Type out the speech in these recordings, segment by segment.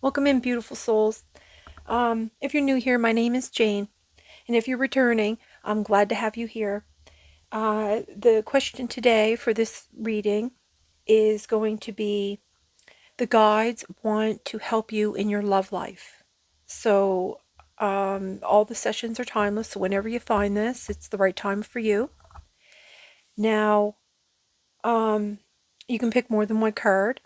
Welcome in, beautiful souls. If you're new here, my name is Jane. And if you're returning, I'm glad to have you here. The question today for this reading is going to be, the guides want to help you in your love life. So all the sessions are timeless, so whenever you find this, it's the right time for you. Now, you can pick more than one card,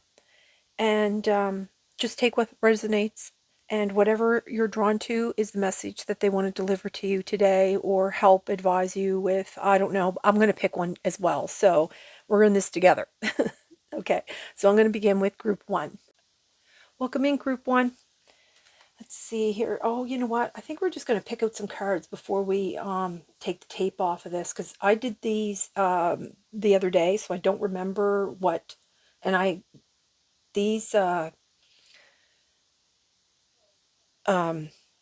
and just take what resonates, and whatever you're drawn to is the message that they want to deliver to you today, or help advise you with. I don't know, I'm going to pick one as well, so we're in this together. Okay, so I'm going to begin with group one. Welcome in, group one. Let's see here. Oh, you know what, I think we're just going to pick out some cards before we take the tape off of this, because I did these the other day, so I don't remember what. And these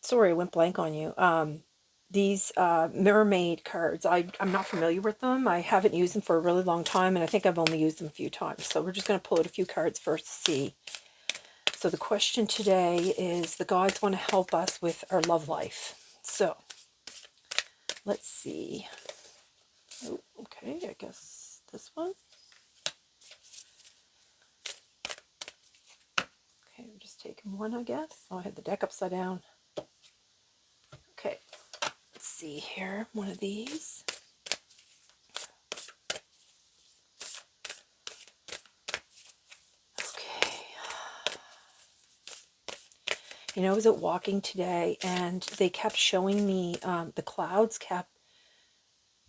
sorry, I went blank on you. These mermaid cards, I'm not familiar with them. I haven't used them for a really long time, and I think I've only used them a few times. So we're just going to pull out a few cards first to see. So the question today is, the gods want to help us with our love life. So let's see. Oh, okay, I guess this one. Okay, I'm just taking one, I guess. Oh, I had the deck upside down. Okay, let's see here. One of these. You know, I was out walking today, and they kept showing me, the clouds kept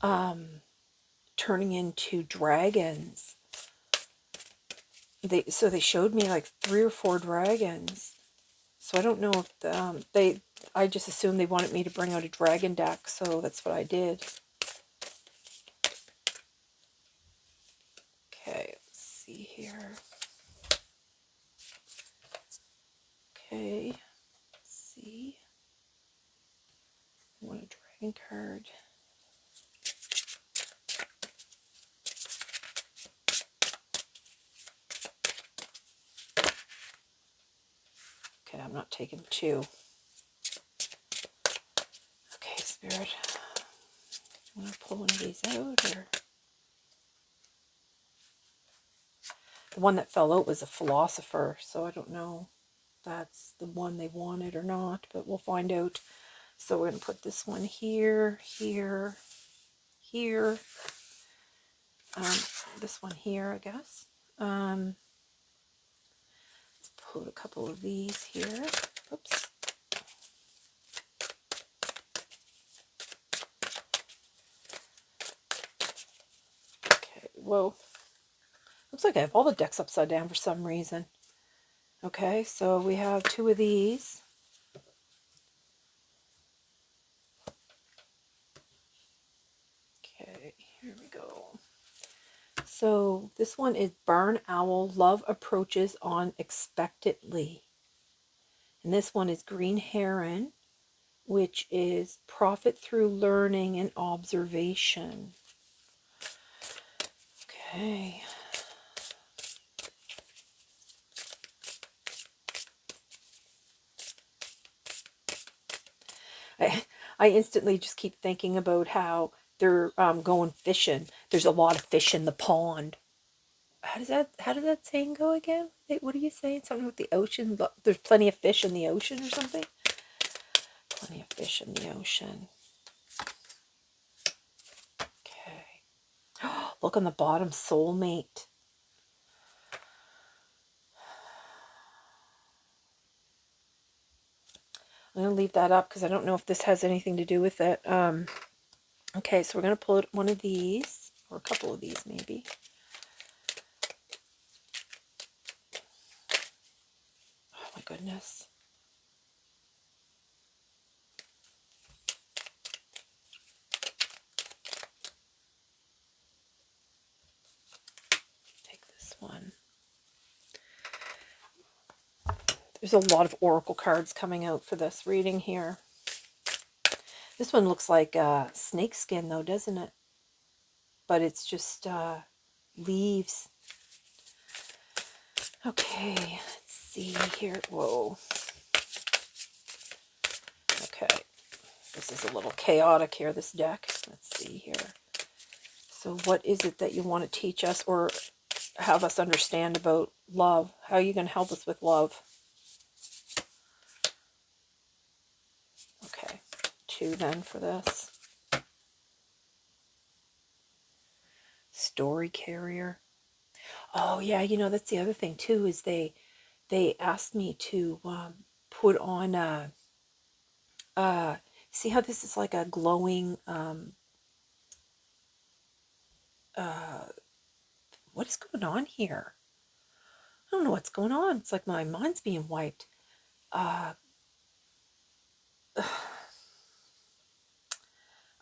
turning into dragons. So they showed me like 3 or 4 dragons. So I don't know if I just assumed they wanted me to bring out a dragon deck, so that's what I did. Okay, let's see here. Okay, let's see. I want a dragon card. Okay, I'm not taking 2. Okay, Spirit. Do you want to pull one of these out, or? The one that fell out was a philosopher, so I don't know if that's the one they wanted or not, but we'll find out. So we're going to put this one here, here, here. This one here, I guess. Let's put a couple of these here. Oops. Okay, whoa. Looks like I have all the decks upside down for some reason. Okay, so we have 2 of these. Okay, here we go. So this one is Barn Owl, Love Approaches Unexpectedly. And this one is Green Heron, which is Profit Through Learning and Observation. Okay. I instantly just keep thinking about how they're going fishing. There's a lot of fish in the pond. How does that saying go again? What are you saying? Something with the ocean? There's plenty of fish in the ocean or something? Plenty of fish in the ocean. Okay. Look on the bottom, soulmate. I'm going to leave that up because I don't know if this has anything to do with it. Okay, so we're going to pull one of these, or a couple of these maybe. Oh my goodness. Take this one. There's a lot of oracle cards coming out for this reading here. This one looks like snake skin though, doesn't it? But it's just leaves. Okay, let's see here. Whoa. Okay. This is a little chaotic here, this deck. Let's see here. So what is it that you want to teach us or have us understand about love? How are you going to help us with love? Okay. 2 then for this. Story carrier. Oh, yeah, you know, that's the other thing, too, is they asked me to put on see how this is like a glowing, what is going on here? I don't know what's going on. It's like my mind's being wiped. Uh,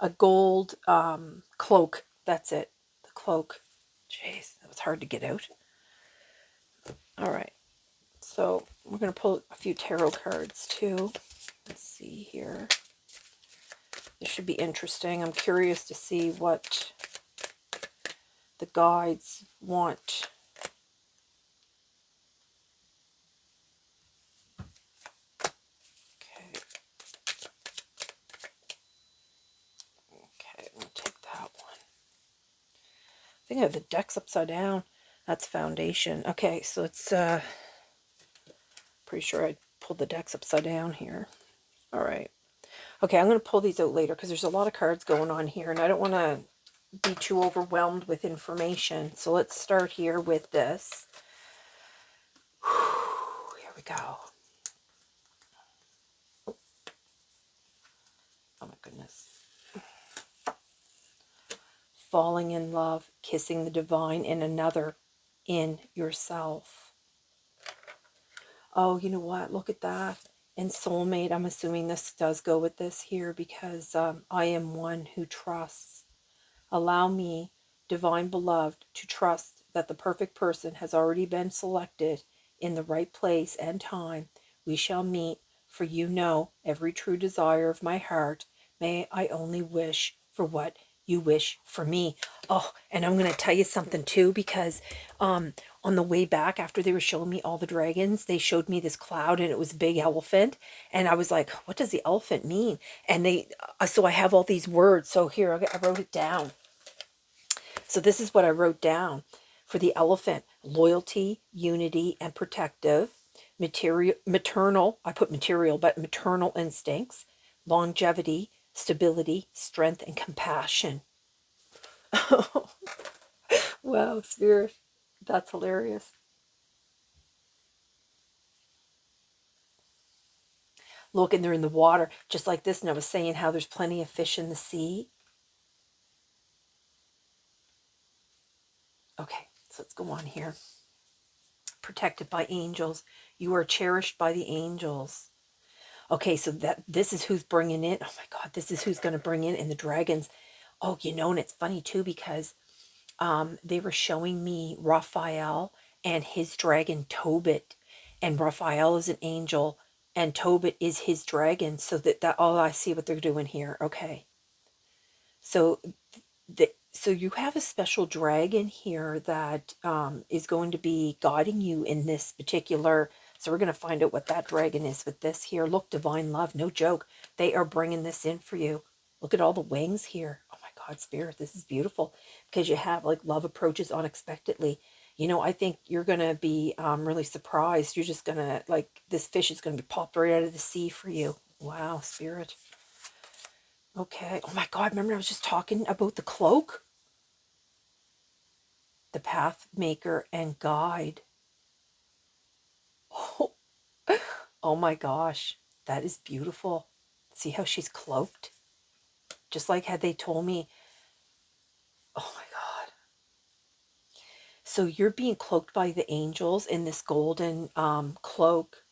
a gold cloak. That's it. The cloak. Jeez, that was hard to get out. All right. So we're going to pull a few tarot cards too. Let's see here. This should be interesting. I'm curious to see what the guides want. Okay. Okay, I'm going to take that one. I think I have the decks upside down. That's foundation. Okay, so it's pretty sure I pulled the decks upside down here. All right. Okay, I'm going to pull these out later because there's a lot of cards going on here, and I don't want to be too overwhelmed with information. So let's start here with this. Here we go. Oh my goodness. Falling in love, kissing the divine in another, in yourself. Oh, you know what? Look at that. And soulmate, I'm assuming this does go with this here because I am one who trusts. Allow me, divine beloved, to trust that the perfect person has already been selected in the right place and time. We shall meet, for you know every true desire of my heart. May I only wish for what you wish for me. Oh, and I'm going to tell you something too, because on the way back, after they were showing me all the dragons, they showed me this cloud and it was a big elephant. And I was like, what does the elephant mean? And so I have all these words. So here, I wrote it down. So this is what I wrote down for the elephant: loyalty, unity, and protective. Maternal, I put material, but maternal instincts, longevity, stability, strength, and compassion. Wow, Spirit. That's hilarious. Look, and they're in the water, just like this. And I was saying how there's plenty of fish in the sea. Okay, so let's go on here. Protected by angels. You are cherished by the angels. Okay, so this is who's bringing in. Oh my God, this is who's going to bring in the dragons. Oh, you know, and it's funny too because they were showing me Raphael and his dragon Tobit, and Raphael is an angel, and Tobit is his dragon. So that all I see what they're doing here. Okay, so so you have a special dragon here that is going to be guiding you in this particular. So we're going to find out what that dragon is with this here. Look, divine love, no joke. They are bringing this in for you. Look at all the wings here. Oh my God, Spirit, this is beautiful because you have like love approaches unexpectedly. You know, I think you're going to be really surprised. You're just going to, like, this fish is going to be popped right out of the sea for you. Wow, Spirit. Okay. Oh my God, remember I was just talking about the cloak? The path maker and guide. Oh, oh my gosh, that is beautiful. See how she's cloaked? Just like had they told me. Oh my God. So you're being cloaked by the angels in this golden cloak.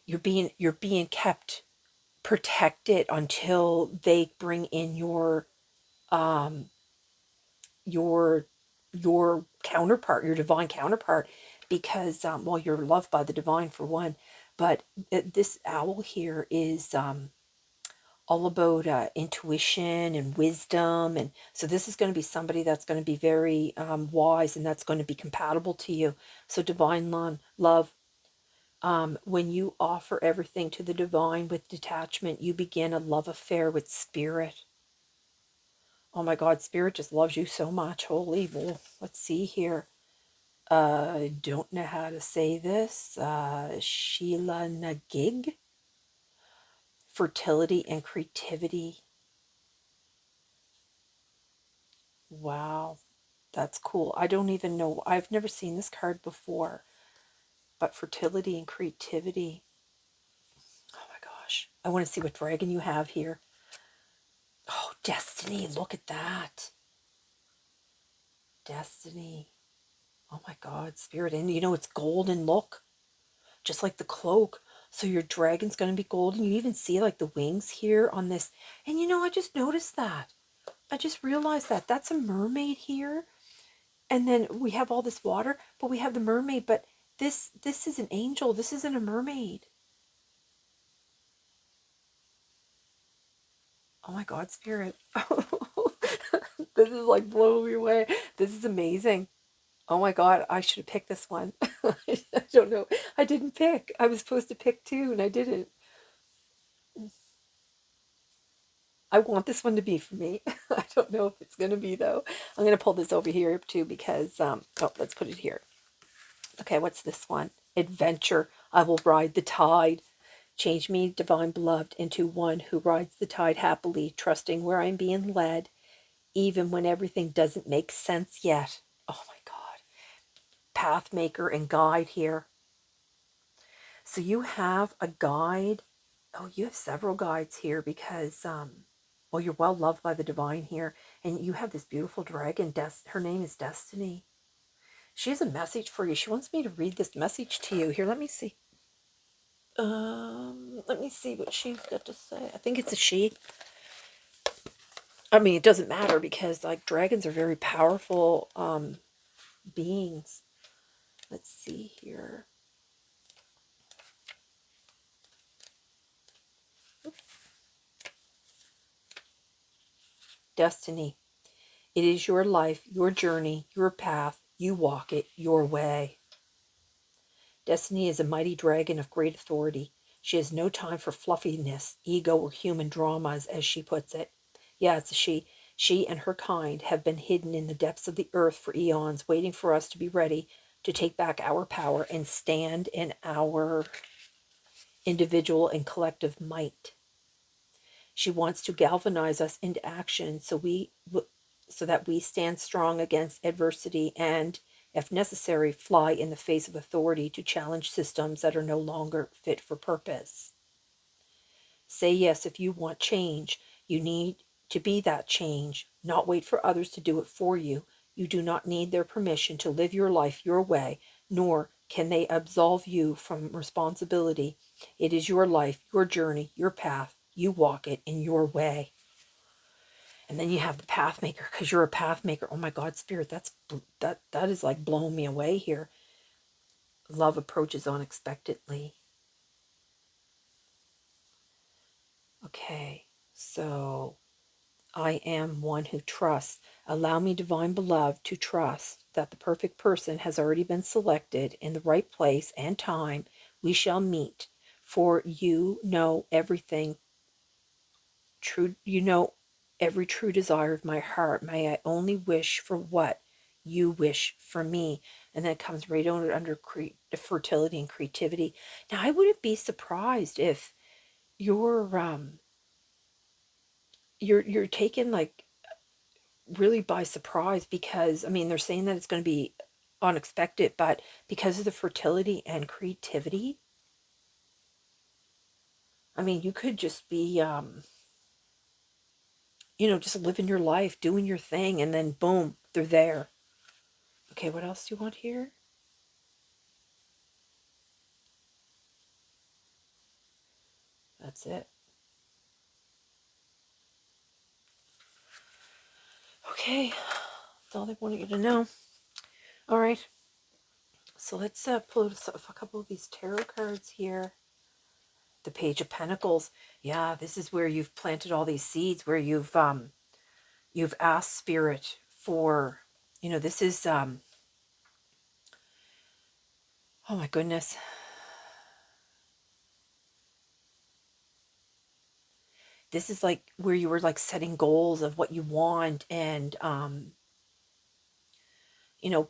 You're being kept protected until they bring in um your your counterpart, your divine counterpart, because well, you're loved by the divine for one, but this owl here is all about intuition and wisdom, and so this is going to be somebody that's going to be very wise, and that's going to be compatible to you. So divine love, When you offer everything to the divine with detachment, you begin a love affair with spirit. Oh my God, spirit just loves you so much. Holy, well, let's see here. I don't know how to say this. Sheila Nagig. Fertility and creativity. Wow, that's cool. I don't even know. I've never seen this card before. But fertility and creativity. Oh my gosh. I want to see what dragon you have here. Oh, destiny. Look at that. Destiny. Oh my God, spirit. And you know, it's golden. Look. Just like the cloak. So your dragon's going to be golden. You even see like the wings here on this. And you know, I just noticed that. I just realized that. That's a mermaid here. And then we have all this water, but we have the mermaid. But this is an angel. This isn't a mermaid. Oh my God, spirit. This is like blowing me away. This is amazing. Oh my God, I should have picked this one. I don't know. I didn't pick. I was supposed to pick two and I didn't. I want this one to be for me. I don't know if it's going to be though. I'm going to pull this over here too because, oh, let's put it here. Okay, what's this one? Adventure. I will ride the tide. Change me, divine beloved, into one who rides the tide happily, trusting where I'm being led, even when everything doesn't make sense yet. Oh my God. Path maker and guide here. So you have a guide. Oh, you have several guides here because, well, you're well loved by the divine here. And you have this beautiful dragon. Her name is Destiny. She has a message for you. She wants me to read this message to you. Here, let me see. Let me see what she's got to say. I think it's a she. I mean, it doesn't matter because like dragons are very powerful beings. Let's see here. Oops. Destiny. It is your life, your journey, your path. You walk it your way. Destiny is a mighty dragon of great authority. She has no time for fluffiness, ego, or human dramas, as she puts it. Yeah, it's a she. She and her kind have been hidden in the depths of the earth for eons, waiting for us to be ready to take back our power and stand in our individual and collective might. She wants to galvanize us into action so that we stand strong against adversity and, if necessary, fly in the face of authority to challenge systems that are no longer fit for purpose. Say yes if you want change. You need to be that change, not wait for others to do it for you. You do not need their permission to live your life your way, nor can they absolve you from responsibility. It is your life, your journey, your path. You walk it in your way. And then you have the path maker because you're a path maker. Oh my God, spirit, that is like blowing me away here. Love approaches unexpectedly. Okay, so I am one who trusts. Allow me, divine beloved, to trust that the perfect person has already been selected in the right place and time. We shall meet, for you know everything true. You know every true desire of my heart. May I only wish for what you wish for me. And then it comes right under fertility and creativity. Now, I wouldn't be surprised if you're you're taken like really by surprise because I mean they're saying that it's going to be unexpected, but because of the fertility and creativity, I mean you could just be you know, just living your life, doing your thing, and then boom, they're there. Okay, what else do you want here? That's it. Okay, that's all they wanted you to know. All right, so let's pull a couple of these tarot cards here. The Page of Pentacles. Yeah, this is where you've planted all these seeds, where you've asked Spirit for, you know, this is oh my goodness. this is like where you were like setting goals of what you want, and you know,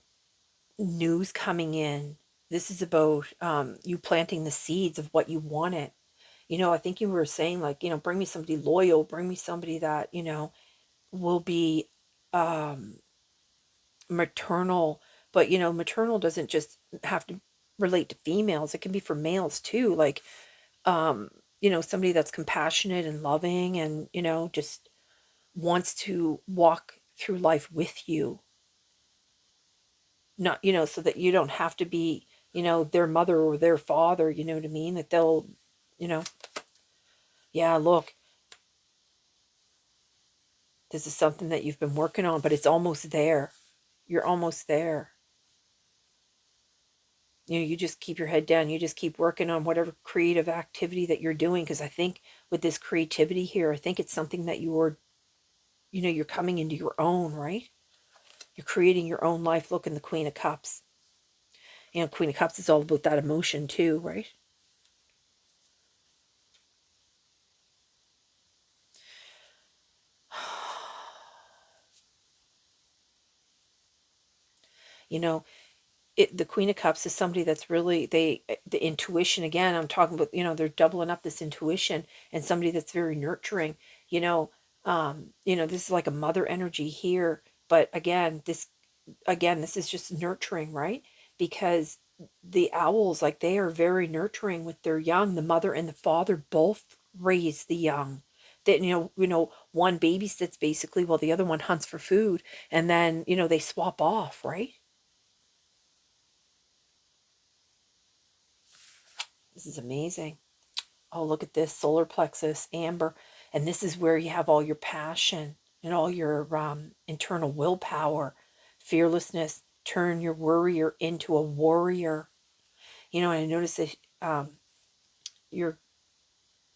news coming in. This is about you planting the seeds of what you wanted. You know, I think you were saying like, you know, bring me somebody loyal, bring me somebody that, you know, will be um maternal. But you know, maternal doesn't just have to relate to females, it can be for males too. Like you know, somebody that's compassionate and loving, and you know, just wants to walk through life with you. Not, you know, so that you don't have to be, you know, their mother or their father, you know what I mean? That they'll, you know, yeah, look, this is something that you've been working on, but it's almost there. You're almost there. You know, you just keep your head down. You just keep working on whatever creative activity that you're doing. Because I think with this creativity here, I think it's something that you're, you know, you're coming into your own, right? You're creating your own life. Look in the Queen of Cups. You know, Queen of Cups is all about that emotion too, right? You know, the Queen of Cups is somebody that's really, the intuition again, I'm talking about, you know, they're doubling up this intuition, and somebody that's very nurturing, you know, this is like a mother energy here. But again, this is just nurturing, right? Because the owls, like, they are very nurturing with their young. The mother and the father both raise the young. That, you know, one babysits basically while the other one hunts for food, and then, you know, they swap off, right? This is amazing. Oh, look at this, solar plexus, amber. And this is where you have all your passion and all your internal willpower, fearlessness. Turn your worrier into a warrior. You know, and I notice that your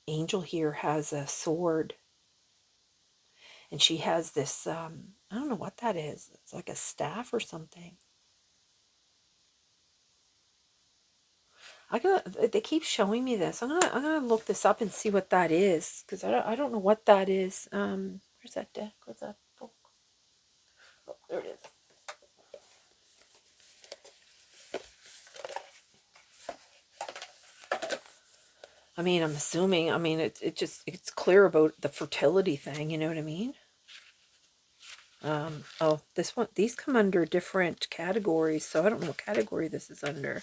angel here has a sword, and she has this, I don't know what that is. It's like a staff or something. They keep showing me this. I'm gonna look this up and see what that is, because I don't know what that is. Where's that deck? Where's that book? Oh, there it is. I mean, I'm assuming, I mean, it's clear about the fertility thing, you know what I mean? Oh, this one, these come under different categories, so I don't know what category this is under.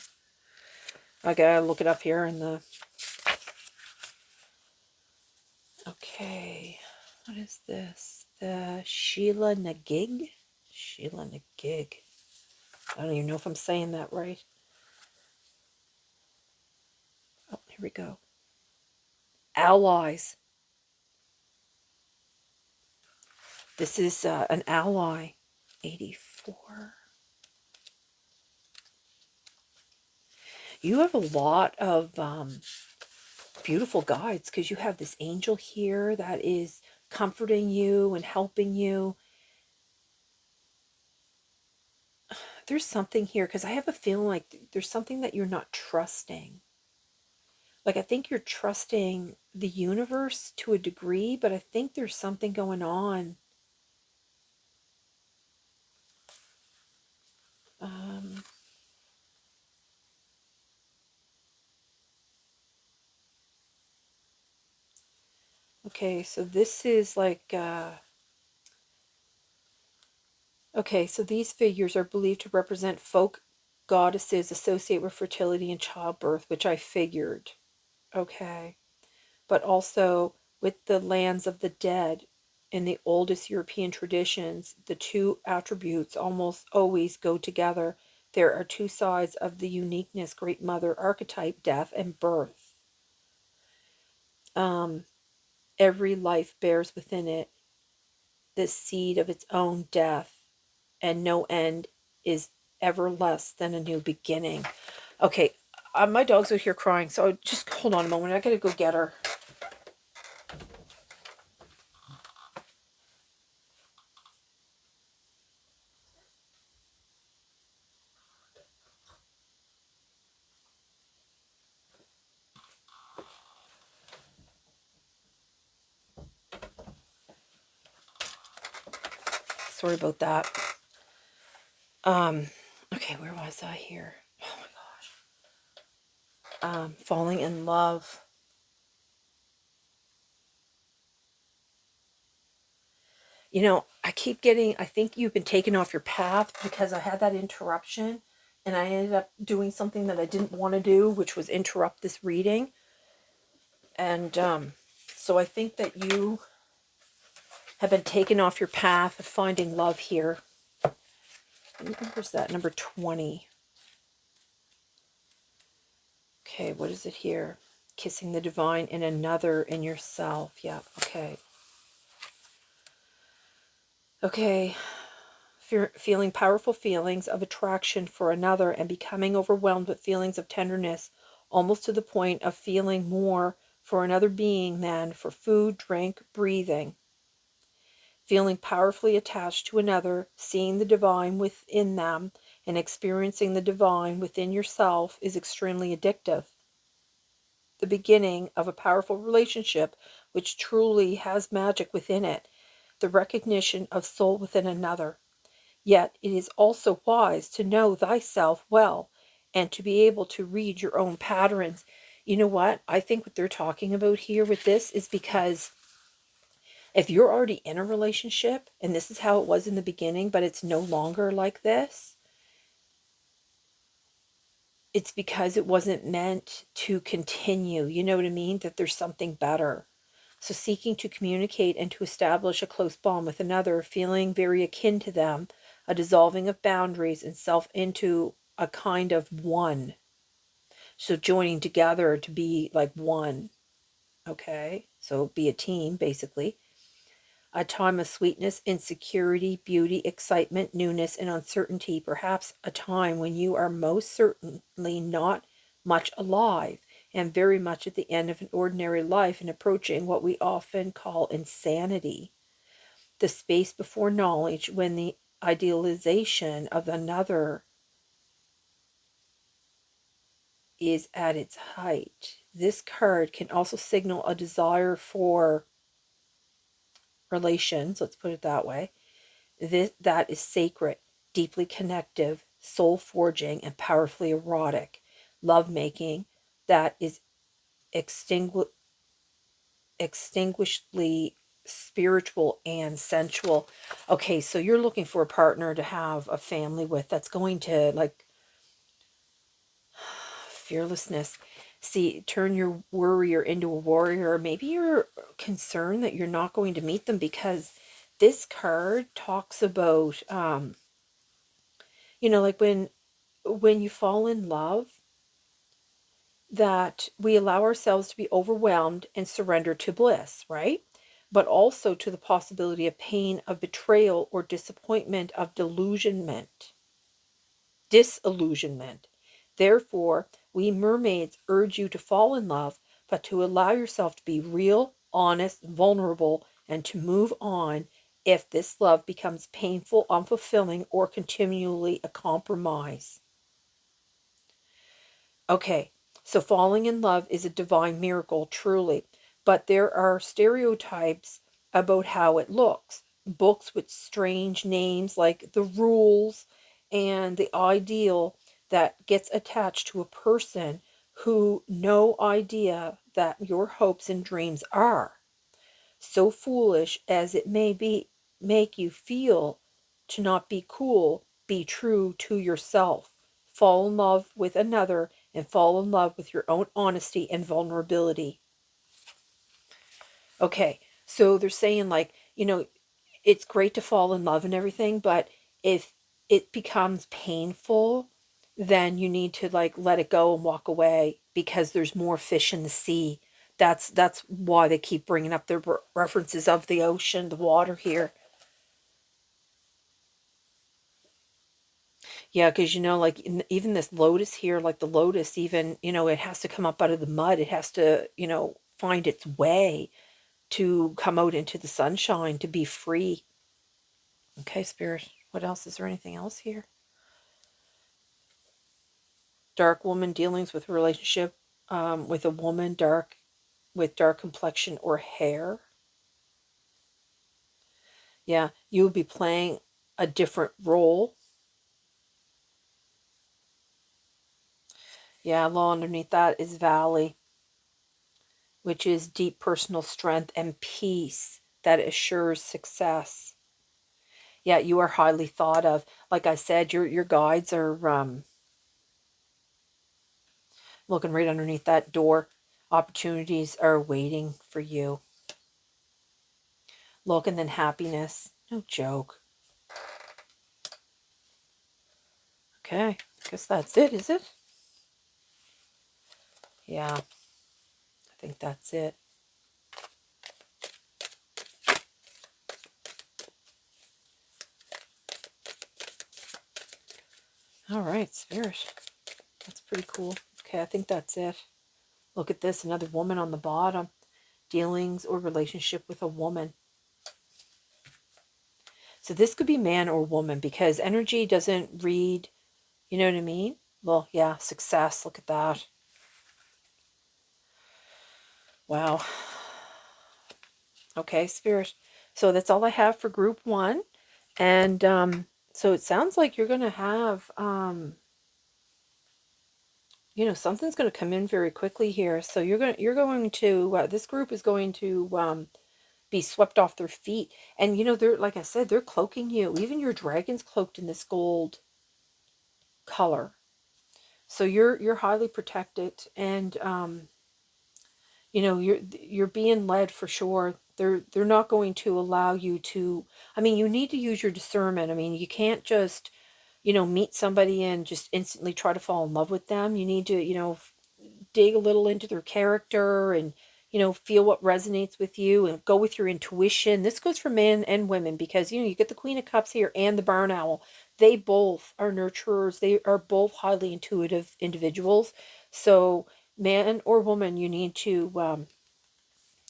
I gotta look it up here in the, okay, what is this? The Sheila Nagig? Sheila Nagig. I don't even know if I'm saying that right. Oh, here we go. Allies. This is an ally. 84. You have a lot of beautiful guides, because you have this angel here that is comforting you and helping you. There's something here, because I have a feeling like there's something that you're not trusting. Like, I think you're trusting the universe to a degree, but I think there's something going on. Um, okay, so this is like, okay, so these figures are believed to represent folk goddesses associated with fertility and childbirth, which I figured. Okay. But also with the lands of the dead. In the oldest European traditions, the two attributes almost always go together. There are two sides of the uniqueness, Great Mother archetype, death and birth. Um, every life bears within it the seed of its own death, and no end is ever less than a new beginning. Okay, my dog's out here crying, so just hold on a moment. I gotta go get her. Sorry about that. Okay, where was I here? Oh my gosh. Falling in love. You know, I think you've been taken off your path because I had that interruption and I ended up doing something that I didn't want to do, which was interrupt this reading. And so I think that you have been taken off your path of finding love here. What number is that? Number 20. Okay, what is it here? Kissing the divine in another, in yourself. Yeah, okay. Okay. Feeling powerful feelings of attraction for another and becoming overwhelmed with feelings of tenderness, almost to the point of feeling more for another being than for food, drink, breathing. Feeling powerfully attached to another, seeing the divine within them, and experiencing the divine within yourself is extremely addictive. The beginning of a powerful relationship which truly has magic within it, the recognition of soul within another. Yet it is also wise to know thyself well and to be able to read your own patterns. You know what? I think what they're talking about here with this is because if you're already in a relationship and this is how it was in the beginning, but it's no longer like this, it's because it wasn't meant to continue. You know what I mean? That there's something better. So seeking to communicate and to establish a close bond with another, feeling very akin to them, a dissolving of boundaries and self into a kind of one. So joining together to be like one. Okay? So be a team, basically. A time of sweetness, insecurity, beauty, excitement, newness, and uncertainty. Perhaps a time when you are most certainly not much alive and very much at the end of an ordinary life and approaching what we often call insanity. The space before knowledge when the idealization of another is at its height. This card can also signal a desire for relations, let's put it that way, that is sacred, deeply connective, soul forging, and powerfully erotic. Love making that is extinguishedly spiritual and sensual. Okay, so you're looking for a partner to have a family with that's going to, like, fearlessness. See, turn your worrier into a warrior. Maybe you're concerned that you're not going to meet them because this card talks about, like when you fall in love, that we allow ourselves to be overwhelmed and surrender to bliss, right? But also to the possibility of pain, of betrayal, or disappointment, of disillusionment. Therefore, we mermaids urge you to fall in love, but to allow yourself to be real, honest, vulnerable, and to move on if this love becomes painful, unfulfilling, or continually a compromise. Okay, so falling in love is a divine miracle, truly, but there are stereotypes about how it looks. Books with strange names like The Rules and the ideal that gets attached to a person who no idea that your hopes and dreams are. So foolish as it may be, make you feel to not be cool, be true to yourself. Fall in love with another and fall in love with your own honesty and vulnerability. Okay, so they're saying, like, it's great to fall in love and everything, but if it becomes painful, then you need to, like, let it go and walk away because there's more fish in the sea. That's why they keep bringing up their references of the ocean, the water here. Yeah, because like even this lotus here, like the lotus, even it has to come up out of the mud. It has to find its way to come out into the sunshine to be free. Okay, Spirit. What else? Is there anything else here? Dark woman dealings with relationship with a woman with dark complexion or hair. Yeah, you would be playing a different role. Yeah, law underneath that is valley, which is deep personal strength and peace that assures success. Yeah, you are highly thought of. Like I said, your guides are looking right underneath that door. Opportunities are waiting for you. Look, and then happiness. No joke. Okay, I guess that's it, is it? Yeah, I think that's it. All right, Spirit. That's pretty cool. Okay, I think that's it. Look at this, another woman on the bottom. Dealings or relationship with a woman. So this could be man or woman because energy doesn't read, you know what I mean? Well, yeah, success. Look at that. Wow. Okay, Spirit. So that's all I have for group 1. And so it sounds like you're going to have, you know, something's going to come in very quickly here. So you're going to, this group is going to be swept off their feet. And, you know, they're, like I said, they're cloaking you. Even your dragon's cloaked in this gold color. So you're highly protected, and you know, you're being led for sure. They're not going to allow you to, I mean, you need to use your discernment. I mean, you can't just, you know, meet somebody and just instantly try to fall in love with them. You need to, you know, dig a little into their character and, you know, feel what resonates with you and go with your intuition. This goes for men and women because, you know, you get the Queen of Cups here and the Barn Owl. They both are nurturers. They are both highly intuitive individuals. So man or woman, you need to,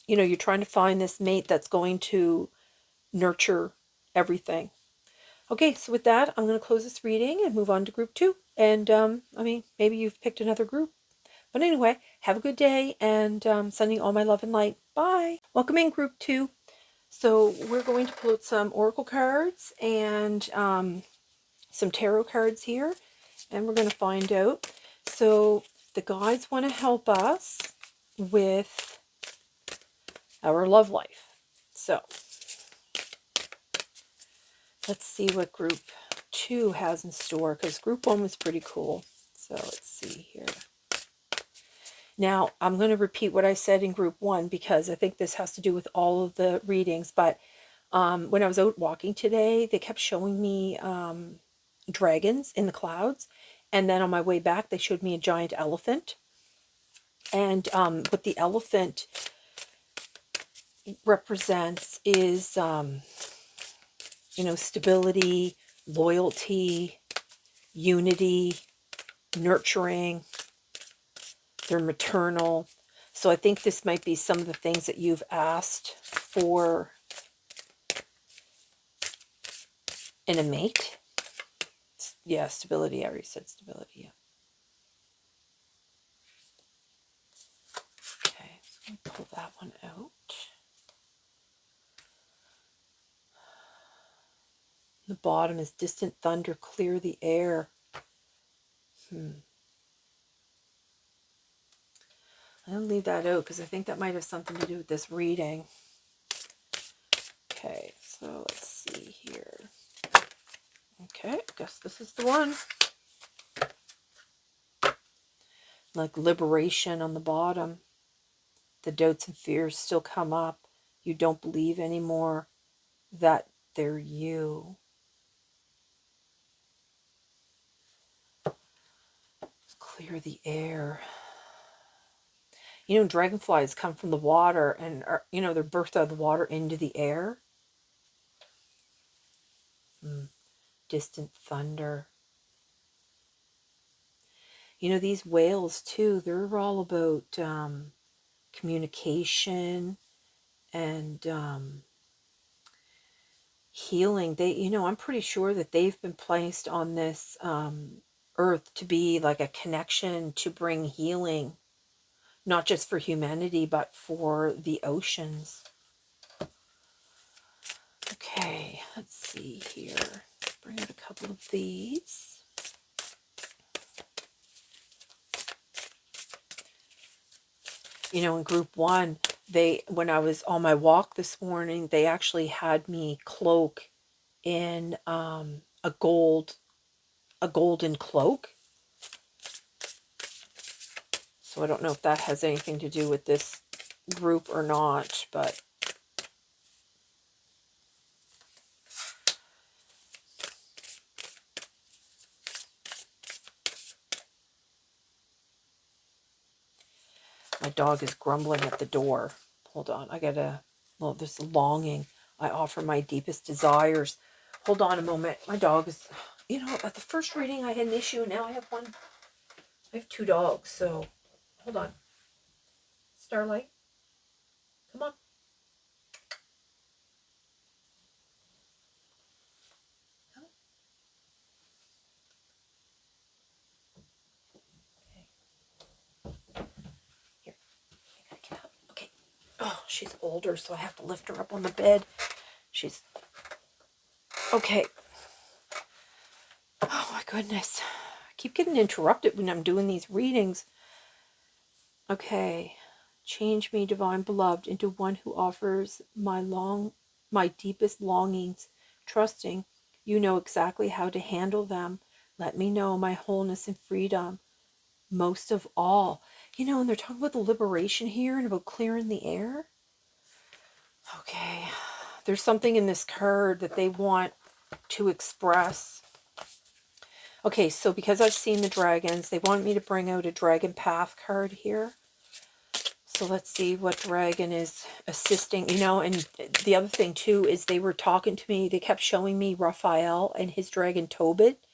you know, you're trying to find this mate that's going to nurture everything. Okay, so with that, I'm going to close this reading and move on to group 2. And, I mean, maybe you've picked another group. But anyway, have a good day, and sending all my love and light. Bye. Welcome in group 2. So we're going to pull out some oracle cards and some tarot cards here, and we're going to find out. So the guides want to help us with our love life. So let's see what group 2 has in store, because group 1 was pretty cool. So let's see here. Now, I'm going to repeat what I said in group 1 because I think this has to do with all of the readings. But when I was out walking today, they kept showing me dragons in the clouds. And then on my way back, they showed me a giant elephant. And what the elephant represents is, you know, stability, loyalty, unity, nurturing. They're maternal. So I think this might be some of the things that you've asked for in a mate. Yeah, stability. I already said stability. Yeah. Okay, so I'm going to pull that one out. The bottom is distant thunder, clear the air. I'll leave that out because I think that might have something to do with this reading. Okay, so let's see here. Okay, I guess this is the one. Like liberation on the bottom. The doubts and fears still come up. You don't believe anymore that they're you. Clear the air. You know, dragonflies come from the water and are, you know, they're birthed out of the water into the air. Distant thunder. You know, these whales too, they're all about communication and healing. They, you know, I'm pretty sure that they've been placed on this earth to be like a connection to bring healing, not just for humanity, but for the oceans. Okay, let's see here. bring out a couple of these. You know, in group 1, when I was on my walk this morning, they actually had me cloak in a golden cloak. So I don't know if that has anything to do with this group or not, but my dog is grumbling at the door. Hold on, well, there's a longing. I offer my deepest desires. Hold on a moment. My dog is, you know, at the first reading I had an issue. Now I have one. I have 2 dogs, so hold on. Starlight, come on. Here, I gotta get up. Okay. Oh, she's older, so I have to lift her up on the bed. She's okay. Oh my goodness. I keep getting interrupted when I'm doing these readings. Okay. Change me, divine beloved, into one who offers my deepest longings, trusting you know exactly how to handle them. Let me know my wholeness and freedom. Most of all, you know, and they're talking about the liberation here and about clearing the air. Okay. There's something in this card that they want to express. Okay, so because I've seen the dragons, they want me to bring out a dragon path card here. So let's see what dragon is assisting, you know, and the other thing too is they were talking to me, they kept showing me Raphael and his dragon Tobit.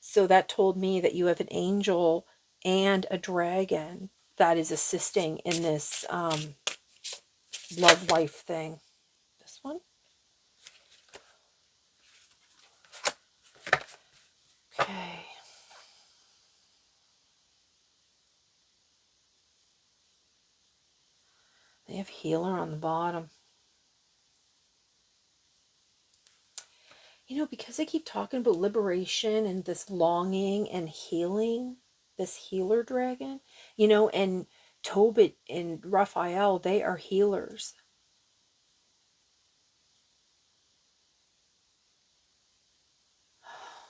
So that told me that you have an angel and a dragon that is assisting in this love life thing. This one? Okay. They have healer on the bottom. You know, because they keep talking about liberation and this longing and healing, this healer dragon, you know, and Tobit and Raphael, they are healers.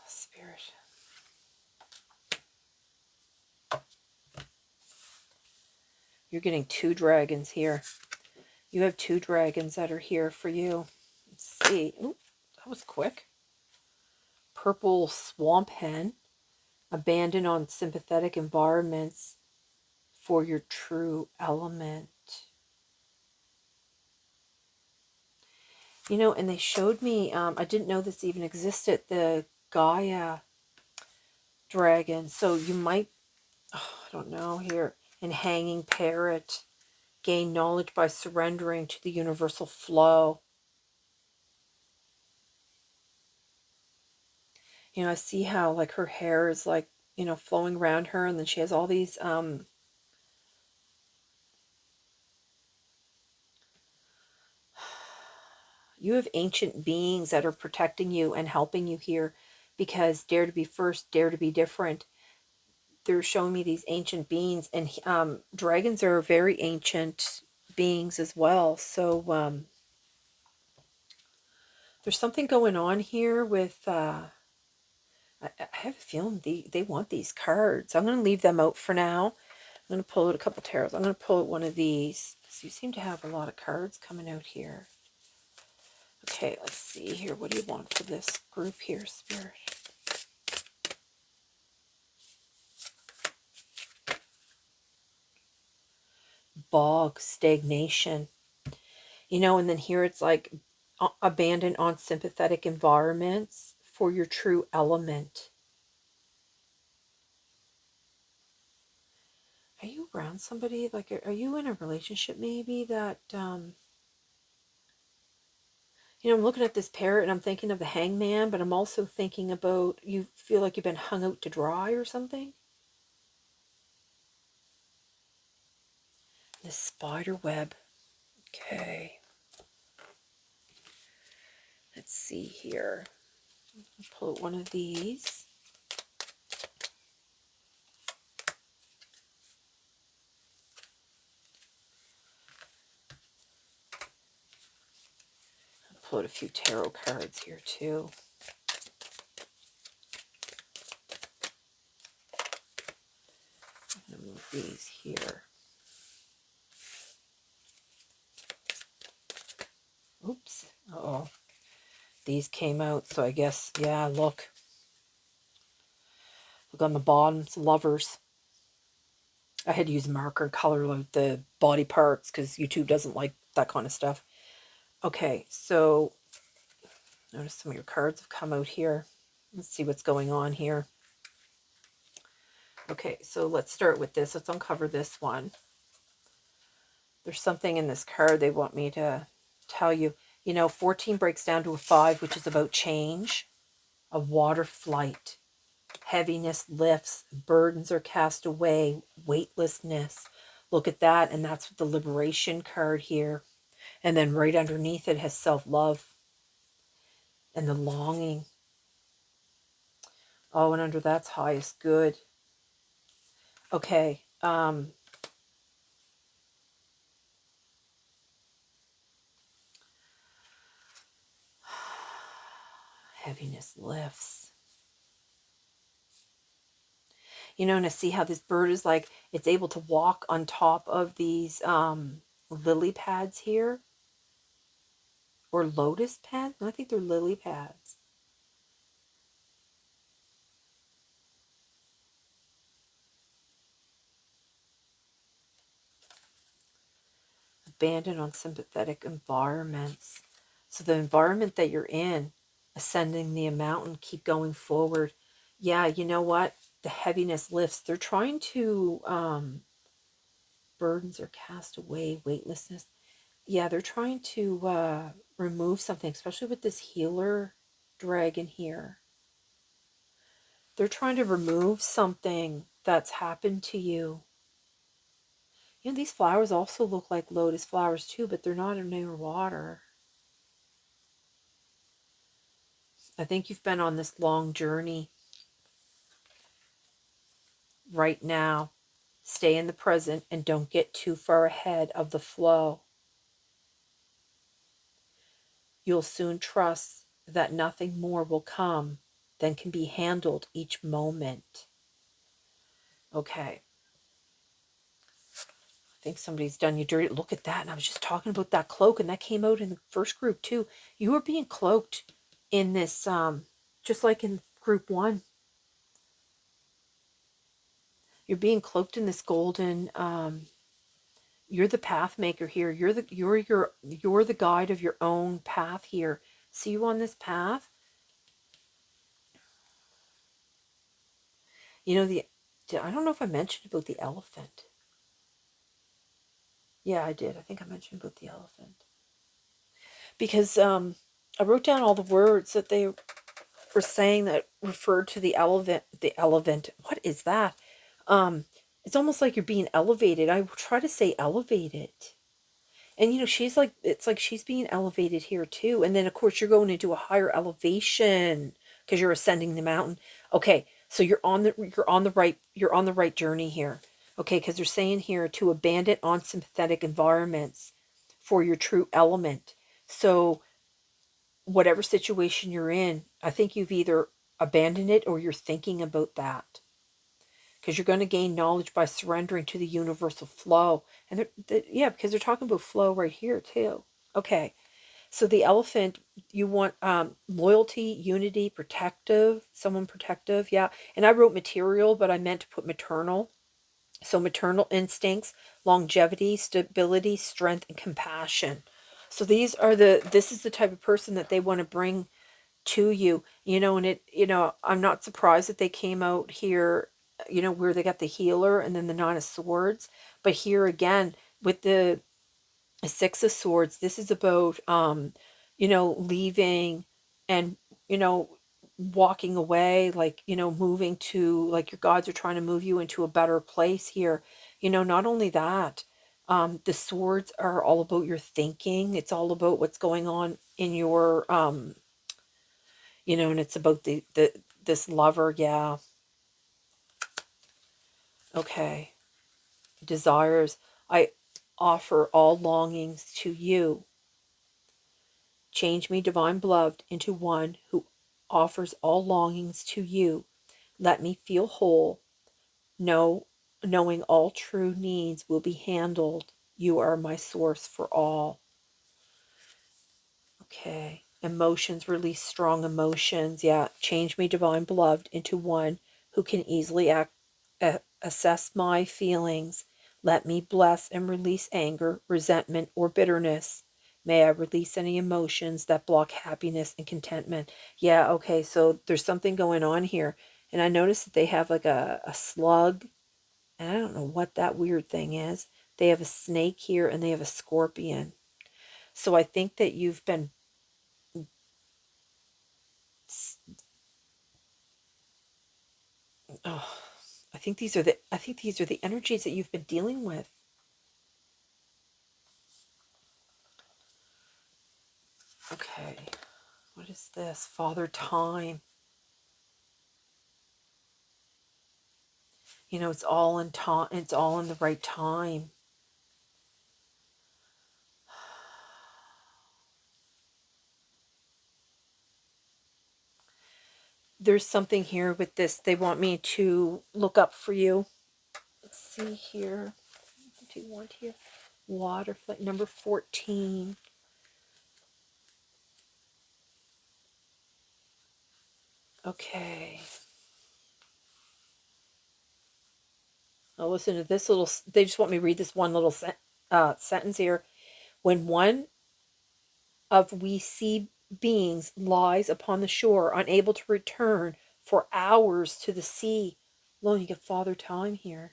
Spirit. You're getting 2 dragons here. You have 2 dragons that are here for you. Let's see. Ooh, that was quick. Purple swamp hen. Abandon on sympathetic environments for your true element. You know, and they showed me, I didn't know this even existed, the Gaia dragon. So you might, I don't know here, and hanging parrot. Gain knowledge by surrendering to the universal flow. You know, I see how like her hair is like, you know, flowing around her, and then she has all these you have ancient beings that are protecting you and helping you here, because dare to be first, dare to be different. They're showing me these ancient beings, and dragons are very ancient beings as well. So there's something going on here with I have a feeling they want these cards. I'm going to leave them out for now. I'm going to pull out a couple tarots. I'm going to pull out one of these. So you seem to have a lot of cards coming out here. Okay, let's see here. What do you want for this group here, Spirit? Bog, stagnation. You know, and then here it's like abandon on sympathetic environments for your true element. Are you around somebody? Like, are you in a relationship maybe that, you know, I'm looking at this parrot and I'm thinking of the hangman, but I'm also thinking about you feel like you've been hung out to dry or something. This spider web. Okay. Let's see here. Pull out one of these. Pull out a few tarot cards here too. I'm going to move these here. Oops. Uh-oh. These came out, so I guess, yeah, look. Look on the bottom, it's lovers. I had to use marker and color like the body parts because YouTube doesn't like that kind of stuff. Okay, so notice some of your cards have come out here. Let's see what's going on here. Okay, so let's start with this. Let's uncover this one. There's something in this card they want me to tell you. You know, 14 breaks down to a 5, which is about change, a water flight. Heaviness lifts, burdens are cast away, weightlessness. Look at that, and that's the liberation card here. And then right underneath it has self-love and the longing. Oh, and under that's highest good. Okay. Heaviness lifts. You know, and to see how this bird is like, it's able to walk on top of these lily pads here. Or lotus pads? No, I think they're lily pads. Abandoned on sympathetic environments. So the environment that you're in, ascending the mountain, keep going forward. Yeah, you know what? The heaviness lifts. They're trying to, burdens are cast away, weightlessness. Yeah, they're trying to remove something, especially with this healer dragon here. They're trying to remove something that's happened to you. You know, these flowers also look like lotus flowers too, but they're not in near water. I think you've been on this long journey. Right now, stay in the present and don't get too far ahead of the flow. You'll soon trust that nothing more will come than can be handled each moment. Okay. I think somebody's done you dirty. Look at that. And I was just talking about that cloak, and that came out in the first group too. You were being cloaked in this, just like in group 1. You're being cloaked in this golden, you're the path maker here. You're the guide of your own path here. See you on this path? You know, I don't know if I mentioned about the elephant. Yeah, I did. I think I mentioned about the elephant. Because I wrote down all the words that they were saying that referred to the elephant. The elephant. What is that? It's almost like you're being elevated. I try to say elevated. And you know, she's like, it's like she's being elevated here too. And then of course you're going into a higher elevation because you're ascending the mountain. Okay, so you're on the right journey here. Okay, because they're saying here to abandon unsympathetic environments for your true element. So whatever situation you're in, I think you've either abandoned it or you're thinking about that. Because you're going to gain knowledge by surrendering to the universal flow. And yeah, because they're talking about flow right here too. Okay, so the elephant, you want loyalty, unity, protective, someone protective. Yeah, and I wrote material, but I meant to put maternal. So maternal instincts, longevity, stability, strength, and compassion. So this is the type of person that they want to bring to you, you know, and I'm not surprised that they came out here, you know, where they got the healer and then the 9 of swords. But here again, with the 6 of swords, this is about, you know, leaving and, you know, walking away, like, you know, moving to, like, your gods are trying to move you into a better place here. You know, not only that, the swords are all about your thinking. It's all about what's going on in You know, and it's about this lover, yeah. Okay. Desires. I offer all longings to you. Change me, divine beloved, into one who offers all longings to you. Let me feel whole. Know, knowing all true needs will be handled. You are my source for all. Okay. Emotions, release strong emotions. Yeah. Change me, divine beloved, into one who can easily assess my feelings. Let me bless and release anger, resentment, or bitterness. May I release any emotions that block happiness and contentment. Yeah, okay, so there's something going on here. And I noticed that they have like a slug, and I don't know what that weird thing is. They have a snake here, and they have a scorpion. So I think that you've been... Oh, I think these are the energies that you've been dealing with. Okay. What is this? Father Time. You know, it's all in time. It's all in the right time. There's something here with this. They want me to look up for you. Let's see here. What do you want here? Water flight number 14. Okay. Now listen to this little... They just want me to read this one little sentence here. When one of we sea beings lies upon the shore, unable to return for hours to the sea. Lo, you get Father Time here.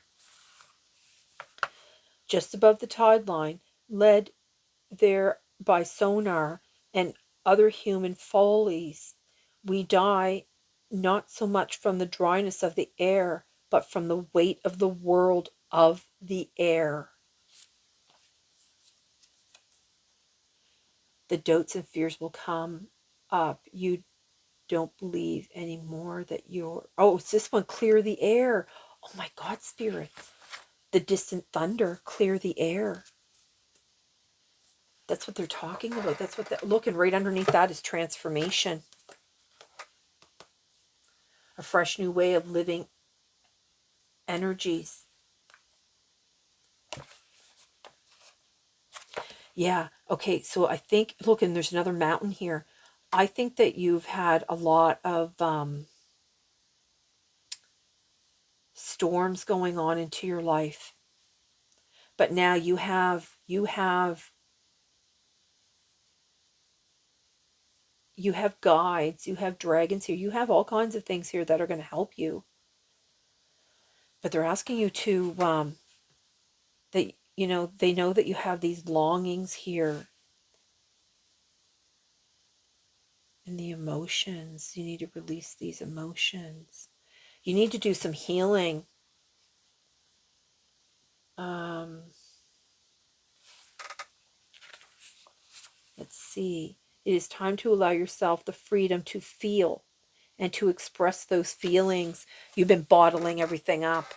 Just above the tide line, led there by sonar and other human follies, we die not so much from the dryness of the air, but from the weight of the world of the air. The doubts and fears will come up. You don't believe anymore that you're... Oh, it's this one, clear the air. Oh my God, Spirit. The distant thunder, clear the air. That's what they're talking about. That's what that... Look, and right underneath that is transformation. A fresh new way of living energies. Yeah. Okay. So I think, look, and there's another mountain here. I think that you've had a lot of storms going on into your life, but now you have guides, you have dragons here, you have all kinds of things here that are going to help you. But they're asking you to that, you know, they know that you have these longings here. And the emotions, you need to release these emotions. You need to do some healing. Let's see. It is time to allow yourself the freedom to feel and to express those feelings. You've been bottling everything up